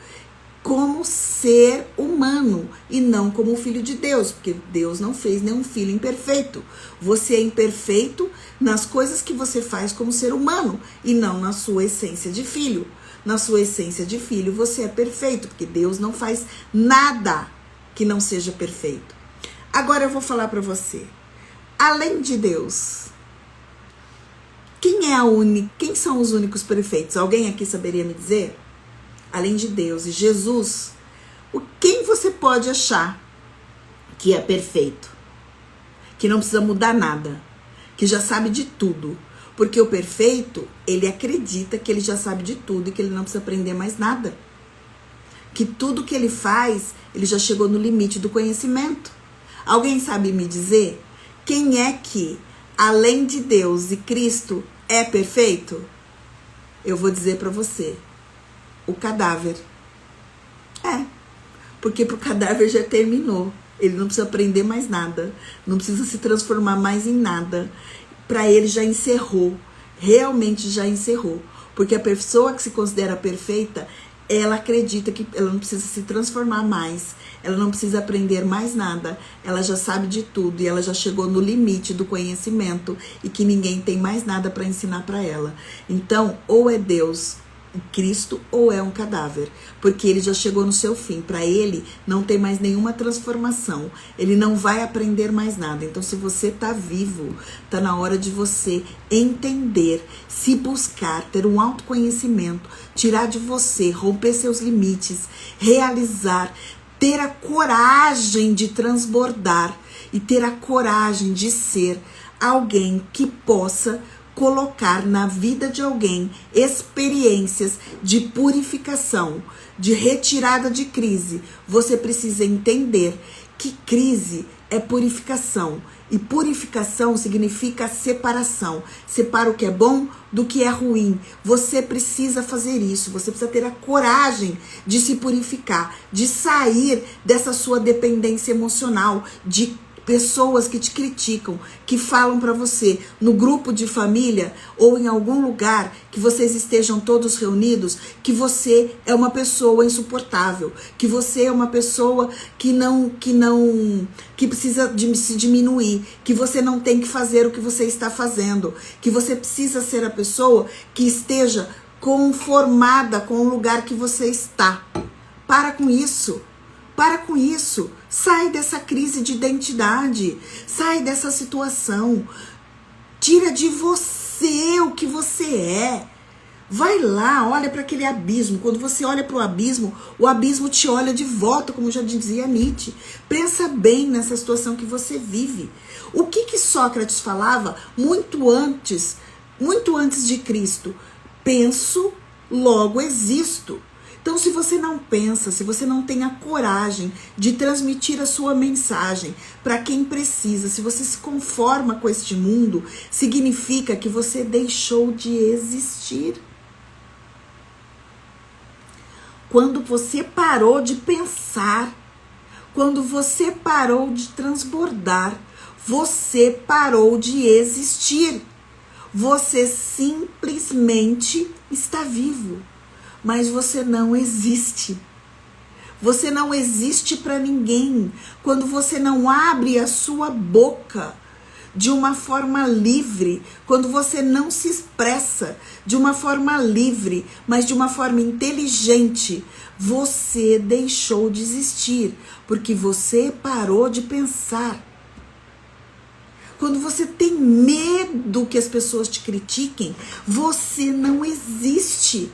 como ser humano e não como filho de Deus, porque Deus não fez nenhum filho imperfeito. Você é imperfeito nas coisas que você faz como ser humano e não na sua essência de filho. Na sua essência de filho você é perfeito, porque Deus não faz nada que não seja perfeito. Agora eu vou falar para você. Além de Deus, quem são os únicos perfeitos? Alguém aqui saberia me dizer? Além de Deus e Jesus, quem você pode achar que é perfeito? Que não precisa mudar nada, que já sabe de tudo. Porque o perfeito, ele acredita que ele já sabe de tudo e que ele não precisa aprender mais nada. Que tudo que ele faz, ele já chegou no limite do conhecimento. Alguém sabe me dizer? Quem é que, além de Deus e Cristo, é perfeito? Eu vou dizer para você. O cadáver. Porque pro cadáver já terminou. Ele não precisa aprender mais nada. Não precisa se transformar mais em nada. Para ele já encerrou. Realmente já encerrou. Porque a pessoa que se considera perfeita, ela acredita que ela não precisa se transformar mais, ela não precisa aprender mais nada, ela já sabe de tudo e ela já chegou no limite do conhecimento e que ninguém tem mais nada para ensinar para ela. Então, ou é Deus, Cristo, ou é um cadáver, porque ele já chegou no seu fim. Para ele não tem mais nenhuma transformação, ele não vai aprender mais nada. Então, se você tá vivo, tá na hora de você entender, se buscar, ter um autoconhecimento, tirar de você, romper seus limites, realizar, ter a coragem de transbordar e ter a coragem de ser alguém que possa colocar na vida de alguém experiências de purificação, de retirada de crise. Você precisa entender que crise é purificação. E purificação significa separação. Separa o que é bom do que é ruim. Você precisa fazer isso. Você precisa ter a coragem de se purificar, de sair dessa sua dependência emocional, de pessoas que te criticam, que falam para você no grupo de família ou em algum lugar que vocês estejam todos reunidos, que você é uma pessoa insuportável, que você é uma pessoa que precisa de se diminuir, que você não tem que fazer o que você está fazendo, que você precisa ser a pessoa que esteja conformada com o lugar que você está. Para com isso. Para com isso. Sai dessa crise de identidade, sai dessa situação, tira de você o que você é. Vai lá, olha para aquele abismo. Quando você olha para o abismo te olha de volta, como já dizia Nietzsche. Pensa bem nessa situação que você vive. O que Sócrates falava muito antes de Cristo? Penso, logo existo. Então, se você não pensa, se você não tem a coragem de transmitir a sua mensagem para quem precisa, se você se conforma com este mundo, significa que você deixou de existir. Quando você parou de pensar, quando você parou de transbordar, você parou de existir. Você simplesmente está vivo, mas você não existe. Você não existe para ninguém quando você não abre a sua boca de uma forma livre, quando você não se expressa de uma forma livre, mas de uma forma inteligente. Você deixou de existir, porque você parou de pensar. Quando você tem medo que as pessoas te critiquem, você não existe,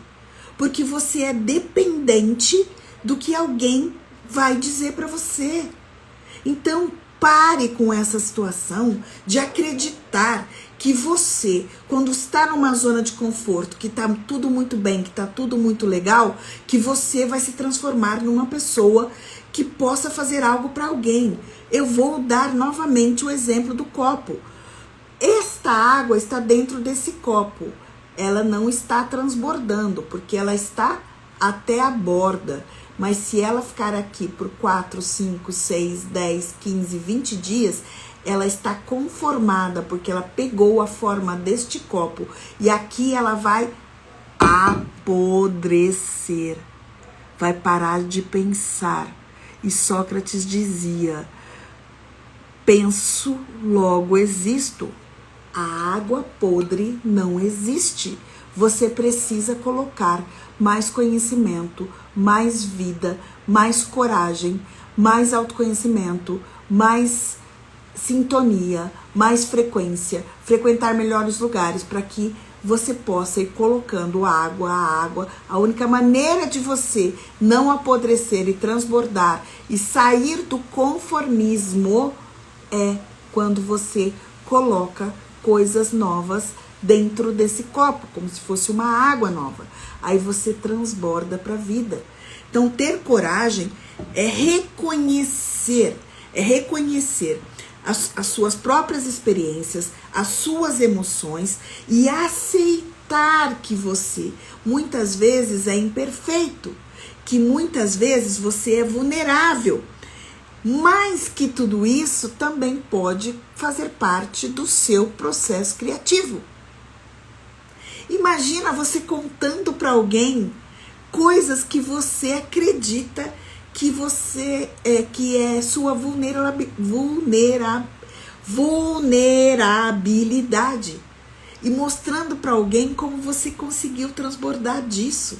porque você é dependente do que alguém vai dizer para você. Então, pare com essa situação de acreditar que você, quando está numa zona de conforto, que está tudo muito bem, que está tudo muito legal, que você vai se transformar numa pessoa que possa fazer algo para alguém. Eu vou dar novamente o exemplo do copo. Esta água está dentro desse copo. Ela não está transbordando, porque ela está até a borda. Mas se ela ficar aqui por 4, 5, 6, 10, 15, 20 dias, ela está conformada, porque ela pegou a forma deste copo. E aqui ela vai apodrecer, vai parar de pensar. E Sócrates dizia: penso, logo existo. A água podre não existe. Você precisa colocar mais conhecimento, mais vida, mais coragem, mais autoconhecimento, mais sintonia, mais frequência, frequentar melhores lugares para que você possa ir colocando a água. A única maneira de você não apodrecer e transbordar e sair do conformismo é quando você coloca coisas novas dentro desse copo, como se fosse uma água nova. Aí você transborda para a vida. Então, ter coragem é reconhecer as suas próprias experiências, as suas emoções e aceitar que você muitas vezes é imperfeito, que muitas vezes você é vulnerável, mas que tudo isso também pode fazer parte do seu processo criativo. Imagina você contando para alguém coisas que você acredita que é sua vulnerabilidade e mostrando para alguém como você conseguiu transbordar disso.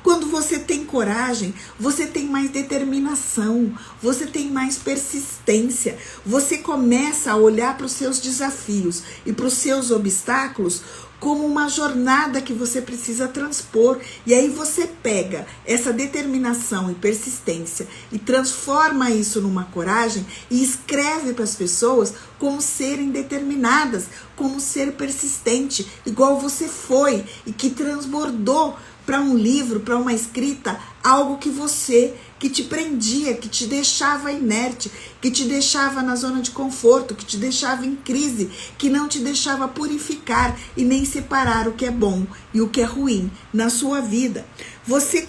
Quando você tem coragem, você tem mais determinação, você tem mais persistência, você começa a olhar para os seus desafios e para os seus obstáculos como uma jornada que você precisa transpor. E aí você pega essa determinação e persistência e transforma isso numa coragem e escreve para as pessoas como serem determinadas, como ser persistente, igual você foi e que transbordou para um livro, para uma escrita, algo que te prendia, que te deixava inerte, que te deixava na zona de conforto, que te deixava em crise, que não te deixava purificar e nem separar o que é bom e o que é ruim na sua vida. Você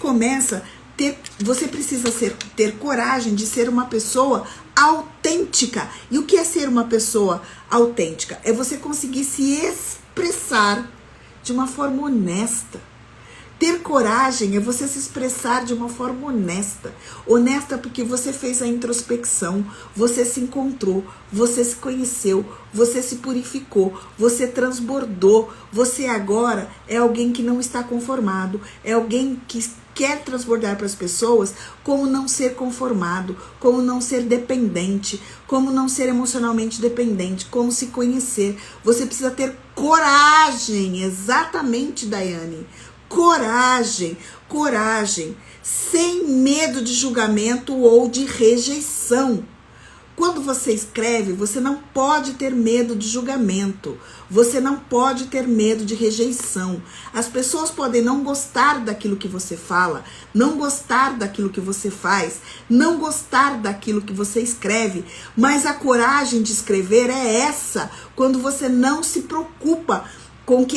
precisa ter coragem de ser uma pessoa autêntica. E o que é ser uma pessoa autêntica? É você conseguir se expressar de uma forma honesta, Ter coragem é você se expressar de uma forma honesta. Honesta porque você fez a introspecção, você se encontrou, você se conheceu, você se purificou, você transbordou. Você agora é alguém que não está conformado, é alguém que quer transbordar para as pessoas como não ser conformado, como não ser dependente, como não ser emocionalmente dependente, como se conhecer. Você precisa ter coragem, exatamente, Daiane. Coragem, coragem, sem medo de julgamento ou de rejeição. Quando você escreve, você não pode ter medo de julgamento, você não pode ter medo de rejeição. As pessoas podem não gostar daquilo que você fala, não gostar daquilo que você faz, não gostar daquilo que você escreve, mas a coragem de escrever é essa, quando você não se preocupa com que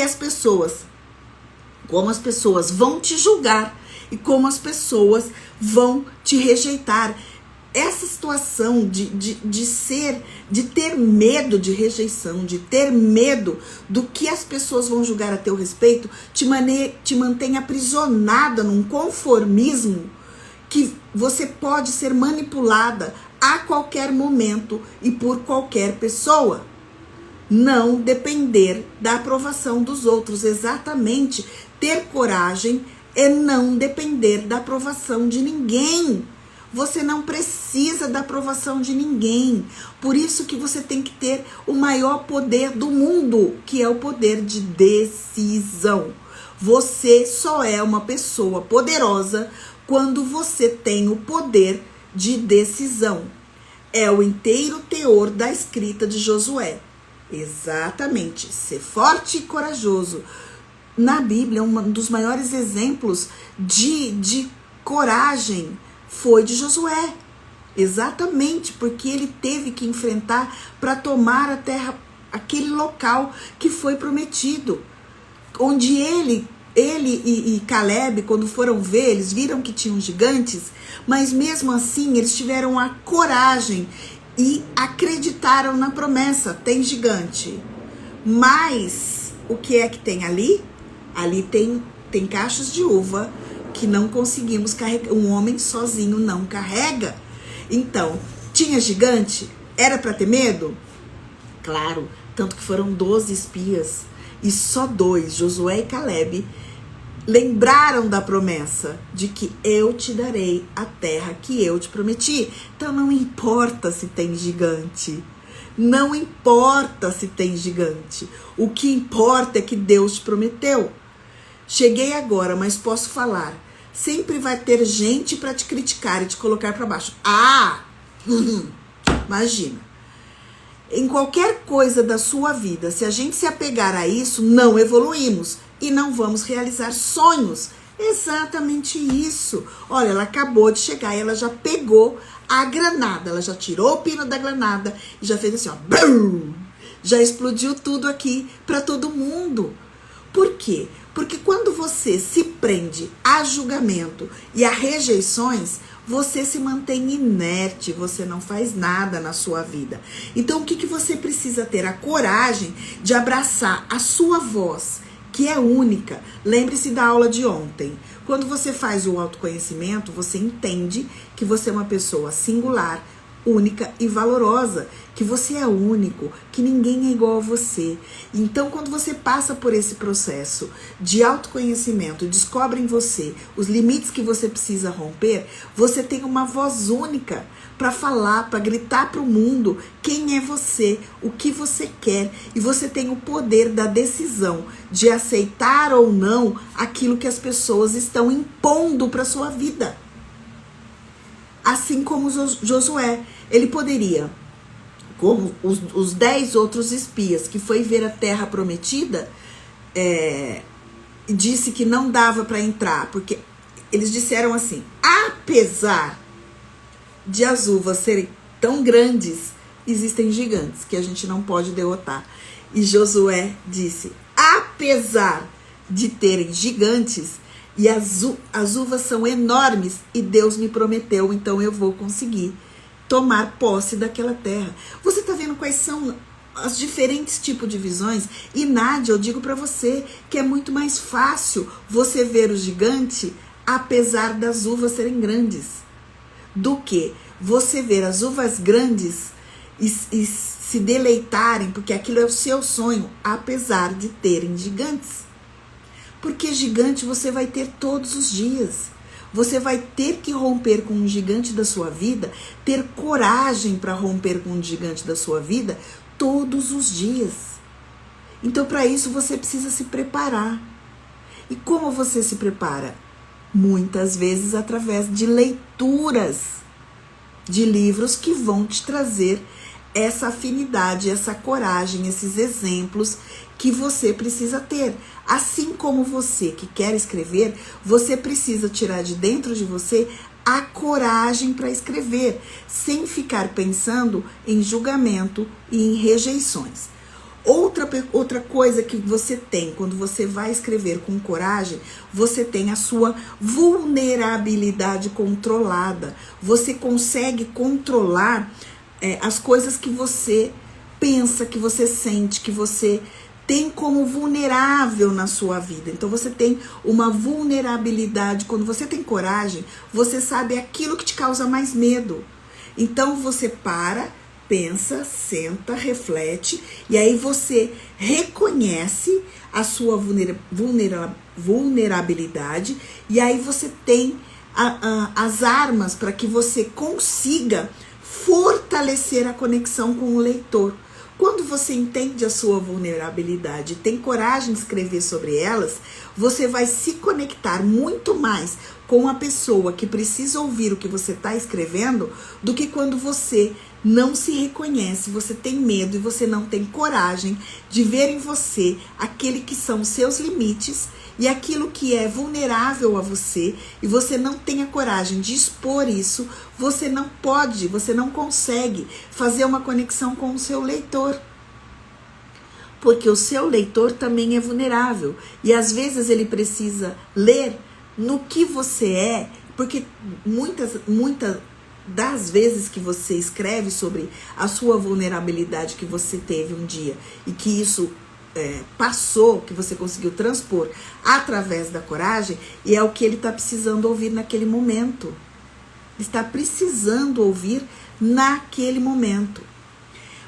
como as pessoas vão te julgar e como as pessoas vão te rejeitar. Essa situação de ter medo de rejeição, de ter medo do que as pessoas vão julgar a teu respeito, te mantém aprisionada num conformismo que você pode ser manipulada a qualquer momento e por qualquer pessoa. Não depender da aprovação dos outros, exatamente. Ter coragem é não depender da aprovação de ninguém. Você não precisa da aprovação de ninguém. Por isso que você tem que ter o maior poder do mundo, que é o poder de decisão. Você só é uma pessoa poderosa quando você tem o poder de decisão. É o inteiro teor da escrita de Josué. Exatamente. Ser forte e corajoso. Na Bíblia, um dos maiores exemplos de coragem foi de Josué. Exatamente, porque ele teve que enfrentar para tomar a terra, aquele local que foi prometido. Onde ele e Caleb, quando foram ver, eles viram que tinham gigantes, mas mesmo assim eles tiveram a coragem e acreditaram na promessa. Tem gigante. Mas o que é que tem ali? Ali tem cachos de uva que não conseguimos carregar. Um homem sozinho não carrega. Então, tinha gigante? Era para ter medo? Claro, tanto que foram 12 espias e só 2, Josué e Caleb, lembraram da promessa de que eu te darei a terra que eu te prometi. Então não importa se tem gigante. Não importa se tem gigante. O que importa é que Deus te prometeu. Cheguei agora, mas posso falar. Sempre vai ter gente para te criticar e te colocar para baixo. Imagina. Em qualquer coisa da sua vida, se a gente se apegar a isso, não evoluímos e não vamos realizar sonhos. Exatamente isso. Olha, ela acabou de chegar e ela já pegou a granada. Ela já tirou o pino da granada e já fez assim, ó. Brum! Já explodiu tudo aqui para todo mundo. Por quê? Porque quando você se prende a julgamento e a rejeições, você se mantém inerte, você não faz nada na sua vida. Então, o que você precisa ter? A coragem de abraçar a sua voz, que é única. Lembre-se da aula de ontem. Quando você faz o autoconhecimento, você entende que você é uma pessoa singular, única e valorosa, que você é único, que ninguém é igual a você. Então, quando você passa por esse processo de autoconhecimento, descobre em você os limites que você precisa romper, você tem uma voz única para falar, para gritar para o mundo quem é você, o que você quer, e você tem o poder da decisão de aceitar ou não aquilo que as pessoas estão impondo para sua vida. Assim como Josué, ele poderia, como os 10 outros espias que foi ver a terra prometida, disse que não dava para entrar, porque eles disseram assim, apesar de as uvas serem tão grandes, existem gigantes que a gente não pode derrotar. E Josué disse, apesar de terem gigantes, e as uvas são enormes e Deus me prometeu, então eu vou conseguir tomar posse daquela terra. Você está vendo quais são os diferentes tipos de visões. E Nádia, eu digo para você que é muito mais fácil você ver o gigante apesar das uvas serem grandes, do que você ver as uvas grandes e se deleitarem, porque aquilo é o seu sonho, apesar de terem gigantes. Porque gigante você vai ter todos os dias. Você vai ter que romper com um gigante da sua vida, ter coragem para romper com um gigante da sua vida todos os dias. Então, para isso, você precisa se preparar. E como você se prepara? Muitas vezes através de leituras de livros que vão te trazer essa afinidade, essa coragem, esses exemplos que você precisa ter. Assim como você que quer escrever, você precisa tirar de dentro de você a coragem para escrever, sem ficar pensando em julgamento e em rejeições. Outra coisa que você tem quando você vai escrever com coragem, você tem a sua vulnerabilidade controlada. Você consegue controlar as coisas que você pensa, que você sente, que você tem como vulnerável na sua vida. Então você tem uma vulnerabilidade. Quando você tem coragem, você sabe aquilo que te causa mais medo. Então você pensa, senta, reflete, e aí você reconhece a sua vulnerabilidade, e aí você tem as armas para que você consiga fortalecer a conexão com o leitor. Quando você entende a sua vulnerabilidade e tem coragem de escrever sobre elas, você vai se conectar muito mais com a pessoa que precisa ouvir o que você está escrevendo do que quando você não se reconhece, você tem medo e você não tem coragem de ver em você aquele que são os seus limites e aquilo que é vulnerável a você, e você não tem a coragem de expor isso. Você não pode, você não consegue fazer uma conexão com o seu leitor, porque o seu leitor também é vulnerável, e às vezes ele precisa ler no que você é, porque muitas das vezes que você escreve sobre a sua vulnerabilidade que você teve um dia e que isso passou, que você conseguiu transpor através da coragem, e é o que ele está precisando ouvir naquele momento. Ele está precisando ouvir naquele momento.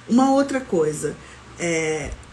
Uma outra coisa,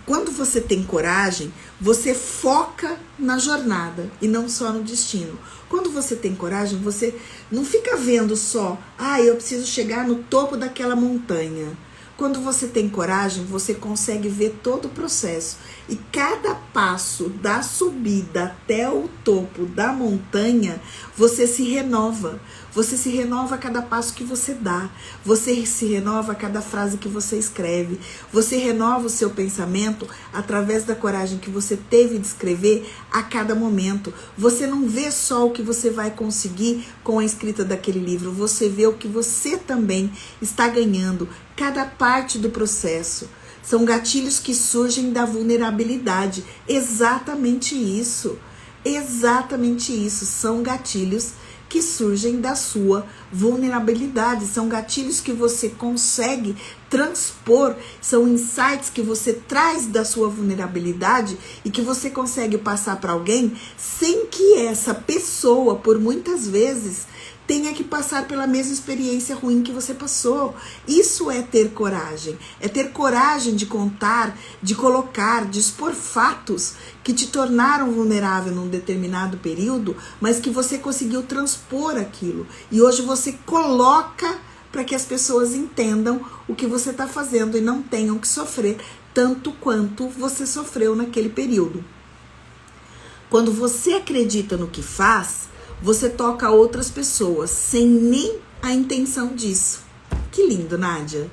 quando você tem coragem, você foca na jornada e não só no destino. Quando você tem coragem, você não fica vendo só, eu preciso chegar no topo daquela montanha. Quando você tem coragem, você consegue ver todo o processo. E cada passo da subida até o topo da montanha, você se renova. Você se renova a cada passo que você dá. Você se renova a cada frase que você escreve. Você renova o seu pensamento através da coragem que você teve de escrever a cada momento. Você não vê só o que você vai conseguir com a escrita daquele livro. Você vê o que você também está ganhando. Cada parte do processo. São gatilhos que surgem da vulnerabilidade. Exatamente isso. Exatamente isso. São gatilhos que surgem da sua vulnerabilidade. São gatilhos que você consegue transpor. São insights que você traz da sua vulnerabilidade e que você consegue passar para alguém sem que essa pessoa, por muitas vezes, tenha que passar pela mesma experiência ruim que você passou. Isso é ter coragem. É ter coragem de contar, de colocar, de expor fatos que te tornaram vulnerável num determinado período, mas que você conseguiu transpor aquilo. E hoje você coloca para que as pessoas entendam o que você está fazendo e não tenham que sofrer tanto quanto você sofreu naquele período. Quando você acredita no que faz, você toca outras pessoas sem nem a intenção disso. Que lindo, Nádia.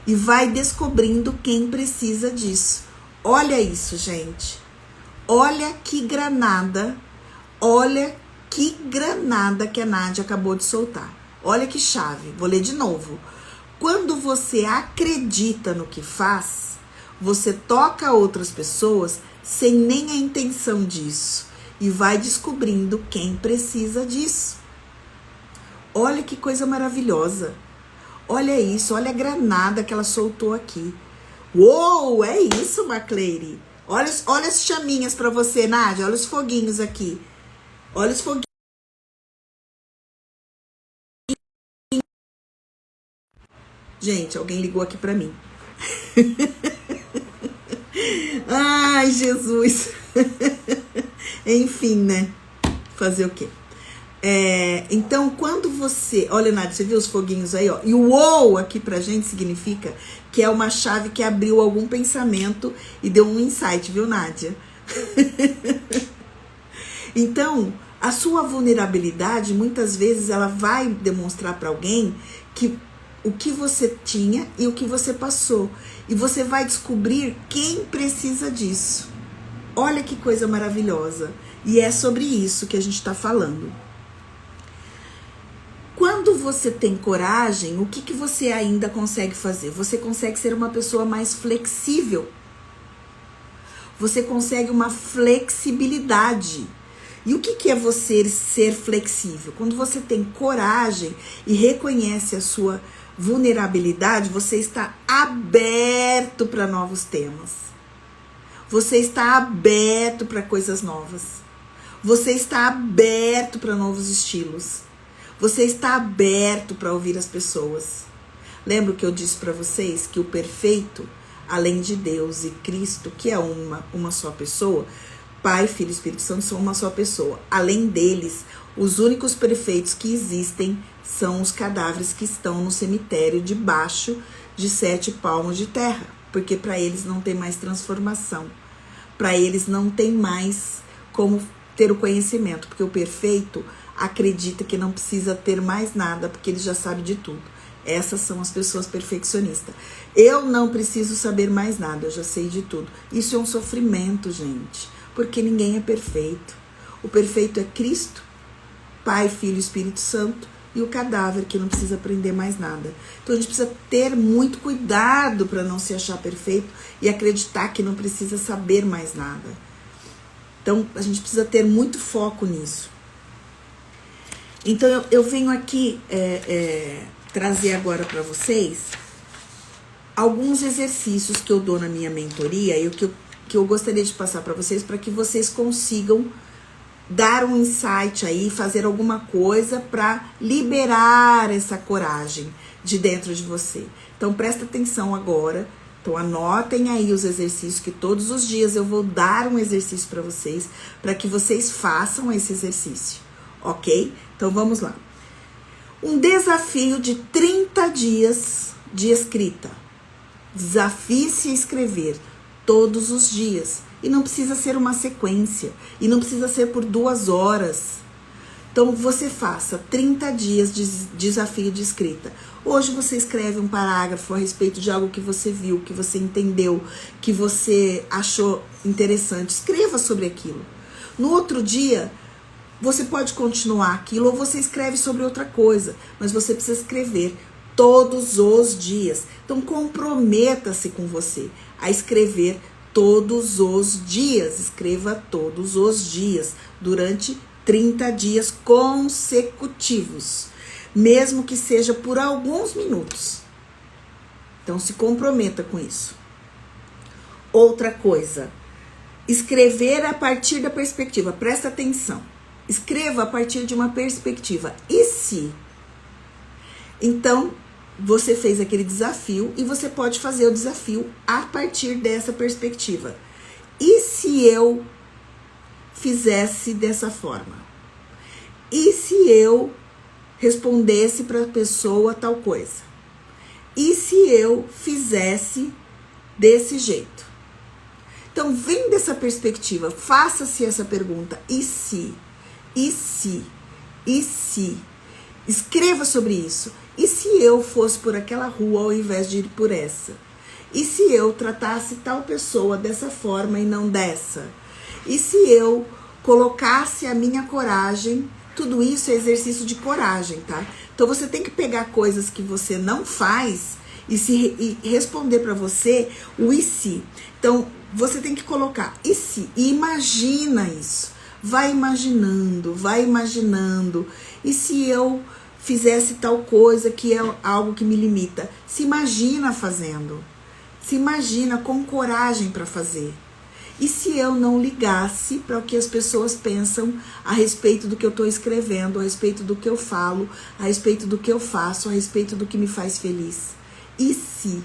E vai descobrindo quem precisa disso. Olha isso, gente. Olha que granada. Olha que granada que a Nádia acabou de soltar. Olha que chave. Vou ler de novo. Quando você acredita no que faz, você toca outras pessoas sem nem a intenção disso. E vai descobrindo quem precisa disso. Olha que coisa maravilhosa. Olha isso, olha a granada que ela soltou aqui. Uou, é isso, Macleire. Olha as chaminhas pra você, Nádia. Olha os foguinhos aqui. Olha os foguinhos. Gente, alguém ligou aqui pra mim. Ai, Jesus. Enfim, né? Fazer o quê? Então, quando você... Olha, Nádia, você viu os foguinhos aí, ó? E o uou aqui pra gente significa que é uma chave que abriu algum pensamento e deu um insight, viu, Nádia? Então, a sua vulnerabilidade, muitas vezes, ela vai demonstrar para alguém que o que você tinha e o que você passou. E você vai descobrir quem precisa disso. Olha que coisa maravilhosa. E é sobre isso que a gente está falando. Quando você tem coragem, o que você ainda consegue fazer? Você consegue ser uma pessoa mais flexível. Você consegue uma flexibilidade. E o que é você ser flexível? Quando você tem coragem e reconhece a sua vulnerabilidade, você está aberto para novos temas. Você está aberto para coisas novas. Você está aberto para novos estilos. Você está aberto para ouvir as pessoas. Lembra que eu disse para vocês que o perfeito, além de Deus e Cristo, que é uma só pessoa, Pai, Filho e Espírito Santo são uma só pessoa. Além deles, os únicos perfeitos que existem são os cadáveres que estão no cemitério debaixo de 7 palmos de terra. Porque para eles não tem mais transformação. Para eles não tem mais como ter o conhecimento. Porque o perfeito acredita que não precisa ter mais nada, porque ele já sabe de tudo. Essas são as pessoas perfeccionistas. Eu não preciso saber mais nada, eu já sei de tudo. Isso é um sofrimento, gente. Porque ninguém é perfeito. O perfeito é Cristo, Pai, Filho e Espírito Santo, e o cadáver que não precisa aprender mais nada. Então a gente precisa ter muito cuidado para não se achar perfeito e acreditar que não precisa saber mais nada. Então a gente precisa ter muito foco nisso. Então eu venho aqui trazer agora para vocês alguns exercícios que eu dou na minha mentoria e o que eu gostaria de passar para vocês, para que vocês consigam dar um insight aí, fazer alguma coisa para liberar essa coragem de dentro de você. Então presta atenção agora, então anotem aí os exercícios, que todos os dias eu vou dar um exercício para que vocês façam esse exercício, ok? Então vamos lá. Um desafio de 30 dias de escrita. Desafie-se a escrever todos os dias. E não precisa ser uma sequência. E não precisa ser por 2 horas. Então, você faça 30 dias de desafio de escrita. Hoje você escreve um parágrafo a respeito de algo que você viu, que você entendeu, que você achou interessante. Escreva sobre aquilo. No outro dia, você pode continuar aquilo ou você escreve sobre outra coisa. Mas você precisa escrever todos os dias. Então, comprometa-se com você a escrever todos os dias. Escreva todos os dias, durante 30 dias consecutivos. Mesmo que seja por alguns minutos. Então, se comprometa com isso. Outra coisa, escrever a partir da perspectiva. Presta atenção. Escreva a partir de uma perspectiva. E se? Então, você fez aquele desafio e você pode fazer o desafio a partir dessa perspectiva. E se eu fizesse dessa forma? E se eu respondesse para a pessoa tal coisa? E se eu fizesse desse jeito? Então, vem dessa perspectiva, faça-se essa pergunta. E se? E se? E se? Escreva sobre isso. E se eu fosse por aquela rua ao invés de ir por essa? E se eu tratasse tal pessoa dessa forma e não dessa? E se eu colocasse a minha coragem? Tudo isso é exercício de coragem, tá? Então você tem que pegar coisas que você não faz e responder para você o e se. Então você tem que colocar e se, e imagina isso. Vai imaginando, vai imaginando. E se eu fizesse tal coisa que é algo que me limita? Se imagina fazendo. Se imagina com coragem para fazer. E se eu não ligasse para o que as pessoas pensam a respeito do que eu estou escrevendo, a respeito do que eu falo, a respeito do que eu faço, a respeito do que me faz feliz? E se?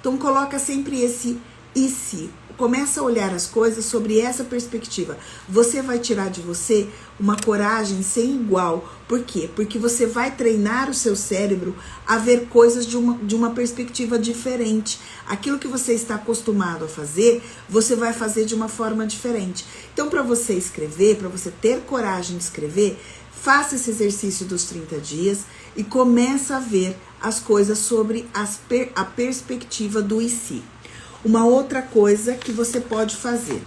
Então coloca sempre esse e se. Começa a olhar as coisas sobre essa perspectiva. Você vai tirar de você uma coragem sem igual. Por quê? Porque você vai treinar o seu cérebro a ver coisas de uma perspectiva diferente. Aquilo que você está acostumado a fazer, você vai fazer de uma forma diferente. Então, para você escrever, para você ter coragem de escrever, faça esse exercício dos 30 dias e começa a ver as coisas sobre a perspectiva do e se. Uma outra coisa que você pode fazer.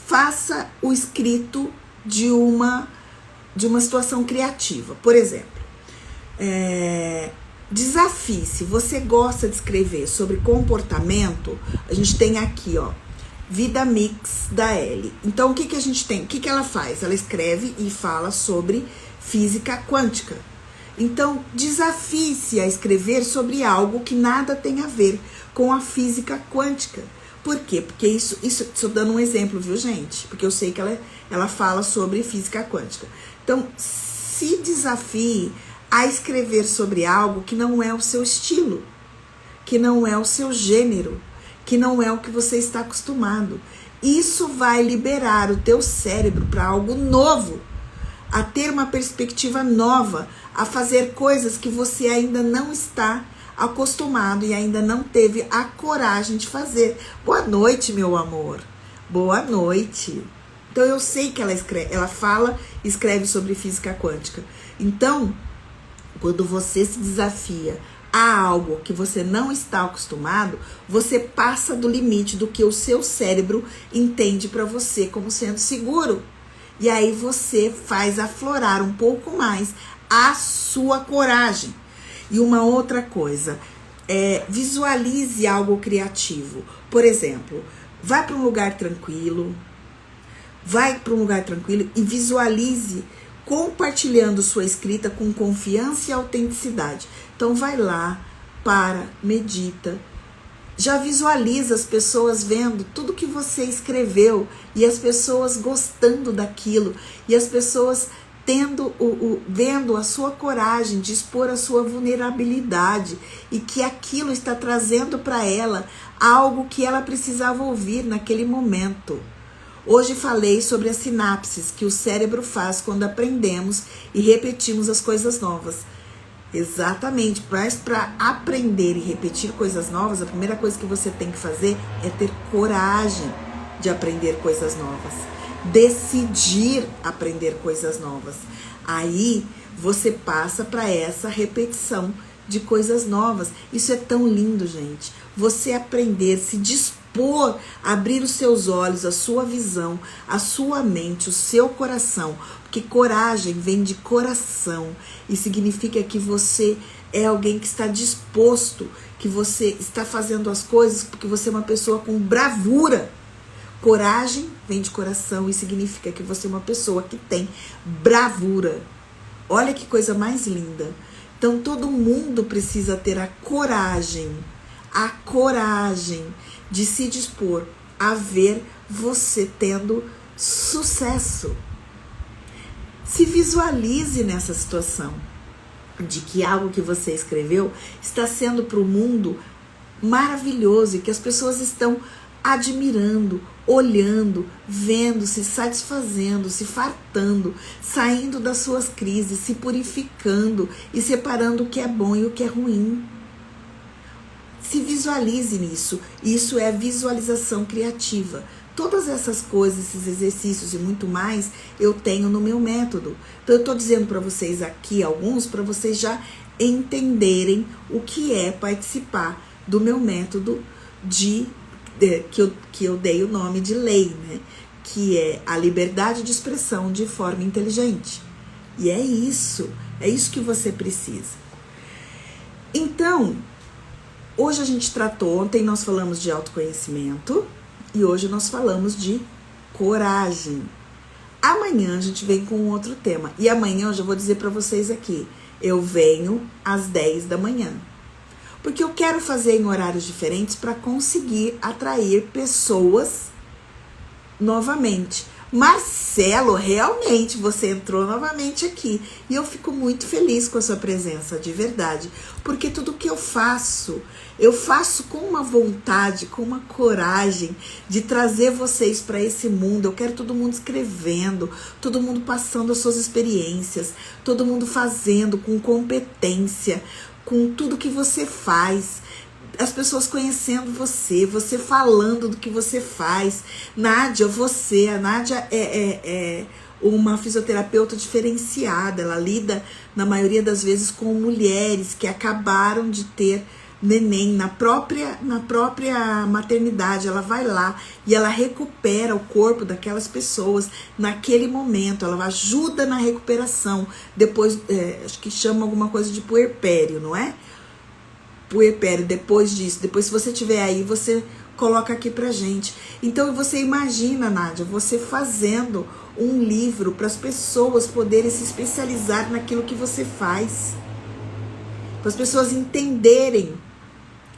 Faça o escrito de uma situação criativa. Por exemplo, desafie-se. Você gosta de escrever sobre comportamento? A gente tem aqui, ó, Vida Mix da Ellie. Então, o que a gente tem? O que ela faz? Ela escreve e fala sobre física quântica. Então, desafie-se a escrever sobre algo que nada tem a ver com a física quântica. Por quê? Porque isso estou dando um exemplo, viu, gente? Porque eu sei que ela fala sobre física quântica. Então, se desafie a escrever sobre algo que não é o seu estilo, que não é o seu gênero, que não é o que você está acostumado. Isso vai liberar o teu cérebro para algo novo, a ter uma perspectiva nova, a fazer coisas que você ainda não está acostumado e ainda não teve a coragem de fazer. Boa noite, meu amor. Boa noite. Então, eu sei que ela fala e escreve sobre física quântica. Então, quando você se desafia a algo que você não está acostumado, você passa do limite do que o seu cérebro entende para você como sendo seguro. E aí você faz aflorar um pouco mais a sua coragem. E uma outra coisa, visualize algo criativo. Por exemplo, vai para um lugar tranquilo, e visualize compartilhando sua escrita com confiança e autenticidade. Então vai lá, medita, já visualiza as pessoas vendo tudo que você escreveu e as pessoas gostando daquilo e as pessoas vendo a sua coragem de expor a sua vulnerabilidade e que aquilo está trazendo para ela algo que ela precisava ouvir naquele momento. Hoje falei sobre as sinapses que o cérebro faz quando aprendemos e repetimos as coisas novas. Exatamente, mas para aprender e repetir coisas novas, a primeira coisa que você tem que fazer é ter coragem de aprender coisas novas. Decidir aprender coisas novas. Aí você passa para essa repetição de coisas novas. Isso é tão lindo, gente. Você aprender, se dispor, abrir os seus olhos, a sua visão, a sua mente, o seu coração. Porque coragem vem de coração e significa que você é alguém que está disposto, que você está fazendo as coisas porque você é uma pessoa com bravura. Coragem vem de coração e significa que você é uma pessoa que tem bravura. Olha que coisa mais linda. Então todo mundo precisa ter a coragem de se dispor a ver você tendo sucesso. Se visualize nessa situação de que algo que você escreveu está sendo para o mundo maravilhoso e que as pessoas estão admirando, olhando, vendo, se satisfazendo, se fartando, saindo das suas crises, se purificando e separando o que é bom e o que é ruim. Se visualize nisso. Isso é visualização criativa. Todas essas coisas, esses exercícios e muito mais, eu tenho no meu método. Então eu estou dizendo para vocês aqui alguns, para vocês já entenderem o que é participar do meu método que eu dei o nome de lei, né? Que é a liberdade de expressão de forma inteligente. E é isso que você precisa. Então, hoje a gente tratou, ontem nós falamos de autoconhecimento e hoje nós falamos de coragem. Amanhã a gente vem com um outro tema. E amanhã eu já vou dizer para vocês aqui, eu venho às 10 da manhã. Porque eu quero fazer em horários diferentes para conseguir atrair pessoas novamente. Marcelo, realmente você entrou novamente aqui e eu fico muito feliz com a sua presença, de verdade, porque tudo que eu faço com uma vontade, com uma coragem de trazer vocês para esse mundo. Eu quero todo mundo escrevendo, todo mundo passando as suas experiências, todo mundo fazendo com competência, com tudo que você faz. As pessoas conhecendo você falando do que você faz. Nádia, a Nádia é uma fisioterapeuta diferenciada, ela lida na maioria das vezes com mulheres que acabaram de ter neném na própria maternidade. Ela vai lá e ela recupera o corpo daquelas pessoas naquele momento, ela ajuda na recuperação, depois, acho que chama alguma coisa de puerpério, não é? Puerpério, depois disso, depois se você tiver aí, você coloca aqui pra gente. Então você imagina, Nádia, você fazendo um livro para as pessoas poderem se especializar naquilo que você faz, para as pessoas entenderem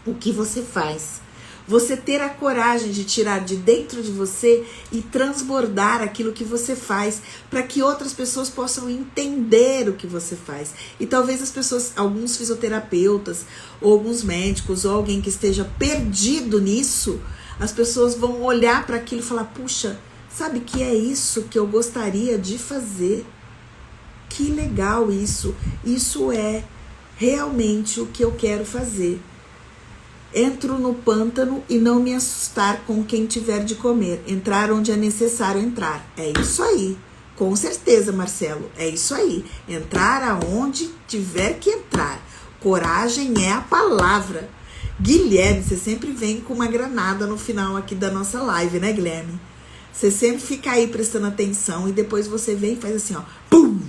o que você faz. Você ter a coragem de tirar de dentro de você e transbordar aquilo que você faz, para que outras pessoas possam entender o que você faz. E talvez as pessoas, alguns fisioterapeutas, ou alguns médicos, ou alguém que esteja perdido nisso, as pessoas vão olhar para aquilo e falar: puxa, sabe que é isso que eu gostaria de fazer? Que legal isso! Isso é realmente o que eu quero fazer. Entro no pântano e não me assustar com quem tiver de comer. Entrar onde é necessário entrar. É isso aí. Com certeza, Marcelo. É isso aí. Entrar aonde tiver que entrar. Coragem é a palavra. Guilherme, você sempre vem com uma granada no final aqui da nossa live, né, Guilherme? Você sempre fica aí prestando atenção e depois você vem e faz assim, ó. Pum!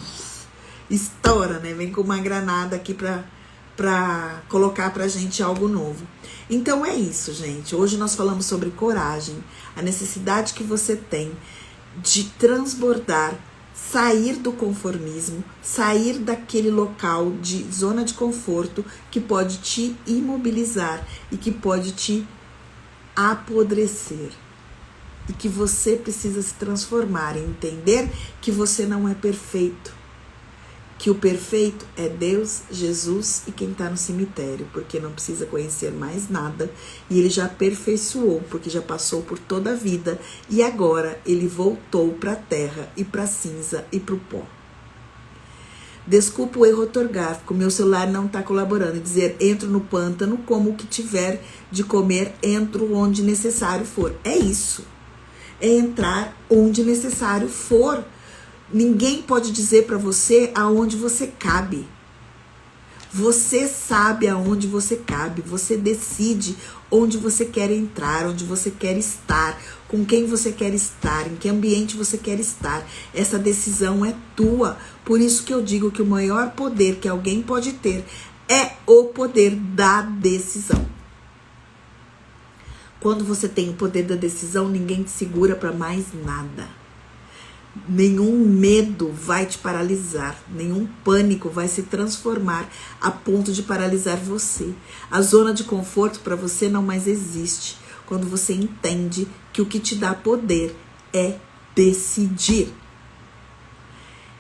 Estoura, né? Vem com uma granada aqui pra colocar pra gente algo novo. Então é isso, gente. Hoje nós falamos sobre coragem, a necessidade que você tem de transbordar, sair do conformismo, sair daquele local de zona de conforto que pode te imobilizar e que pode te apodrecer. E que você precisa se transformar e entender que você não é perfeito. Que o perfeito é Deus, Jesus e quem está no cemitério, porque não precisa conhecer mais nada e ele já aperfeiçoou, porque já passou por toda a vida e agora ele voltou para a terra e para a cinza e para o pó. Desculpa o erro ortográfico, meu celular não está colaborando. Dizer entro no pântano como o que tiver de comer, entro onde necessário for. É isso, é entrar onde necessário for. Ninguém pode dizer para você aonde você cabe. Você sabe aonde você cabe. Você decide onde você quer entrar, onde você quer estar, com quem você quer estar, em que ambiente você quer estar. Essa decisão é tua. Por isso que eu digo que o maior poder que alguém pode ter é o poder da decisão. Quando você tem o poder da decisão, ninguém te segura para mais nada. Nenhum medo vai te paralisar, nenhum pânico vai se transformar a ponto de paralisar você. A zona de conforto para você não mais existe quando você entende que o que te dá poder é decidir.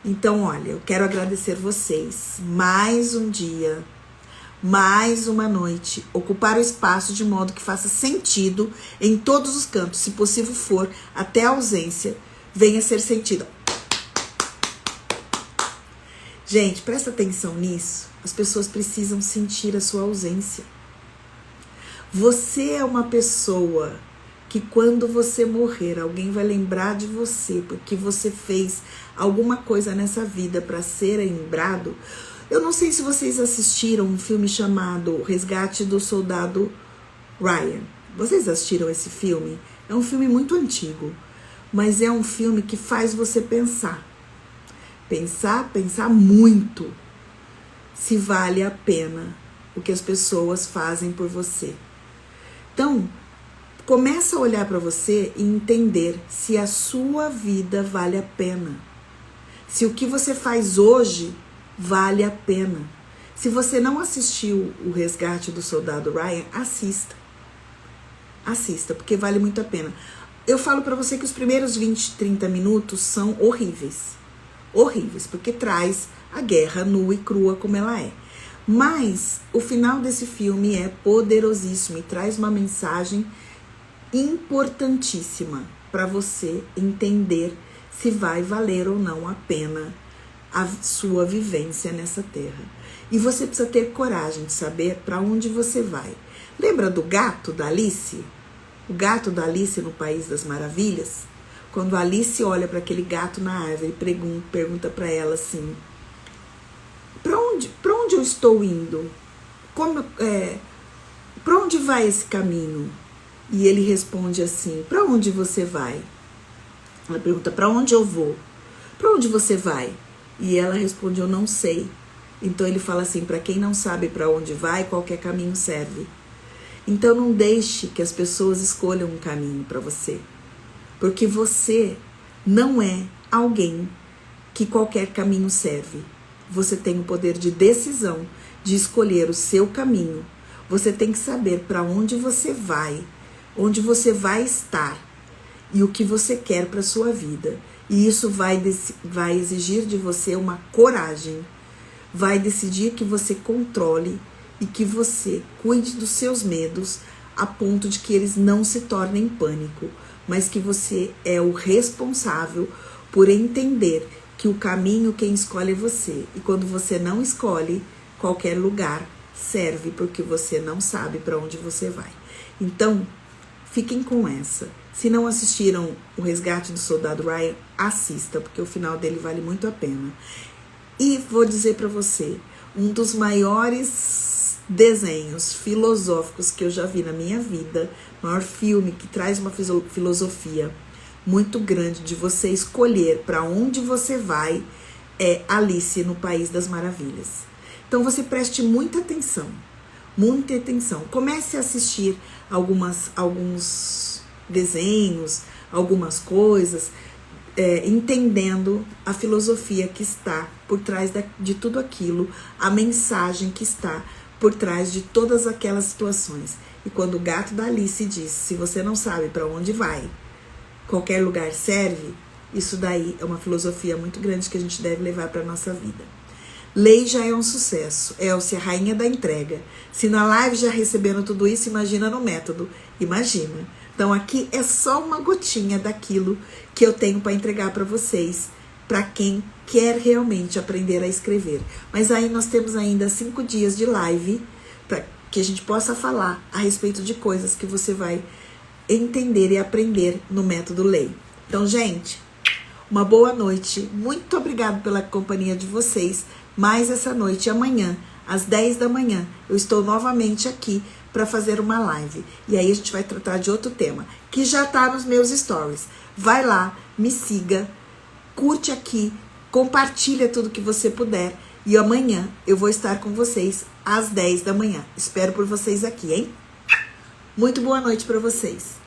Então, olha, eu quero agradecer vocês. Mais um dia, mais uma noite, ocupar o espaço de modo que faça sentido em todos os cantos, se possível for, até a ausência venha ser sentida. Gente, presta atenção nisso. As pessoas precisam sentir a sua ausência. Você é uma pessoa que quando você morrer, alguém vai lembrar de você, porque você fez alguma coisa nessa vida para ser lembrado. Eu não sei se vocês assistiram um filme chamado Resgate do Soldado Ryan. Vocês assistiram esse filme? É um filme muito antigo. Mas é um filme que faz você pensar. Pensar muito. Se vale a pena o que as pessoas fazem por você. Então, começa a olhar para você e entender se a sua vida vale a pena. Se o que você faz hoje vale a pena. Se você não assistiu o Resgate do Soldado Ryan, assista. Assista, porque vale muito a pena. Eu falo pra você que os primeiros 20, 30 minutos são horríveis. Horríveis, porque traz a guerra nua e crua como ela é. Mas o final desse filme é poderosíssimo e traz uma mensagem importantíssima para você entender se vai valer ou não a pena a sua vivência nessa terra. E você precisa ter coragem de saber para onde você vai. Lembra do gato da Alice? O gato da Alice no País das Maravilhas? Quando a Alice olha para aquele gato na árvore e pergunta para ela assim: para onde eu estou indo? Para onde vai esse caminho? E ele responde assim: para onde você vai? Ela pergunta: para onde eu vou? Para onde você vai? E ela responde: eu não sei. Então ele fala assim: para quem não sabe para onde vai, qualquer caminho serve. Então não deixe que as pessoas escolham um caminho para você, porque você não é alguém que qualquer caminho serve. Você tem o poder de decisão de escolher o seu caminho. Você tem que saber para onde você vai estar e o que você quer para sua vida. E isso vai exigir de você uma coragem. Vai decidir que você controle e que você cuide dos seus medos a ponto de que eles não se tornem pânico, mas que você é o responsável por entender que o caminho quem escolhe é você. E quando você não escolhe, qualquer lugar serve, porque você não sabe para onde você vai. Então, fiquem com essa. Se não assistiram o Resgate do Soldado Ryan, assista, porque o final dele vale muito a pena. E vou dizer para você, um dos maiores desenhos filosóficos que eu já vi na minha vida, maior filme que traz uma filosofia muito grande de você escolher para onde você vai, é Alice no País das Maravilhas. Então você preste muita atenção, muita atenção. Comece a assistir alguns desenhos, algumas coisas, entendendo a filosofia que está por trás de tudo aquilo, a mensagem que está por trás de todas aquelas situações. E quando o gato da Alice diz: se você não sabe para onde vai, qualquer lugar serve, isso daí é uma filosofia muito grande que a gente deve levar para a nossa vida. Lei já é um sucesso. Elce, a rainha da entrega. Se na live já receberam tudo isso, imagina no método. Imagina. Então aqui é só uma gotinha daquilo que eu tenho para entregar para vocês, para quem quer realmente aprender a escrever. Mas aí nós temos ainda 5 dias de live para que a gente possa falar a respeito de coisas que você vai entender e aprender no método Lei. Então, gente, uma boa noite. Muito obrigada pela companhia de vocês. Mais essa noite, amanhã, às 10 da manhã, eu estou novamente aqui para fazer uma live. E aí a gente vai tratar de outro tema, que já está nos meus stories. Vai lá, me siga, curte aqui, compartilha tudo que você puder. E amanhã eu vou estar com vocês às 10 da manhã. Espero por vocês aqui, hein? Muito boa noite para vocês.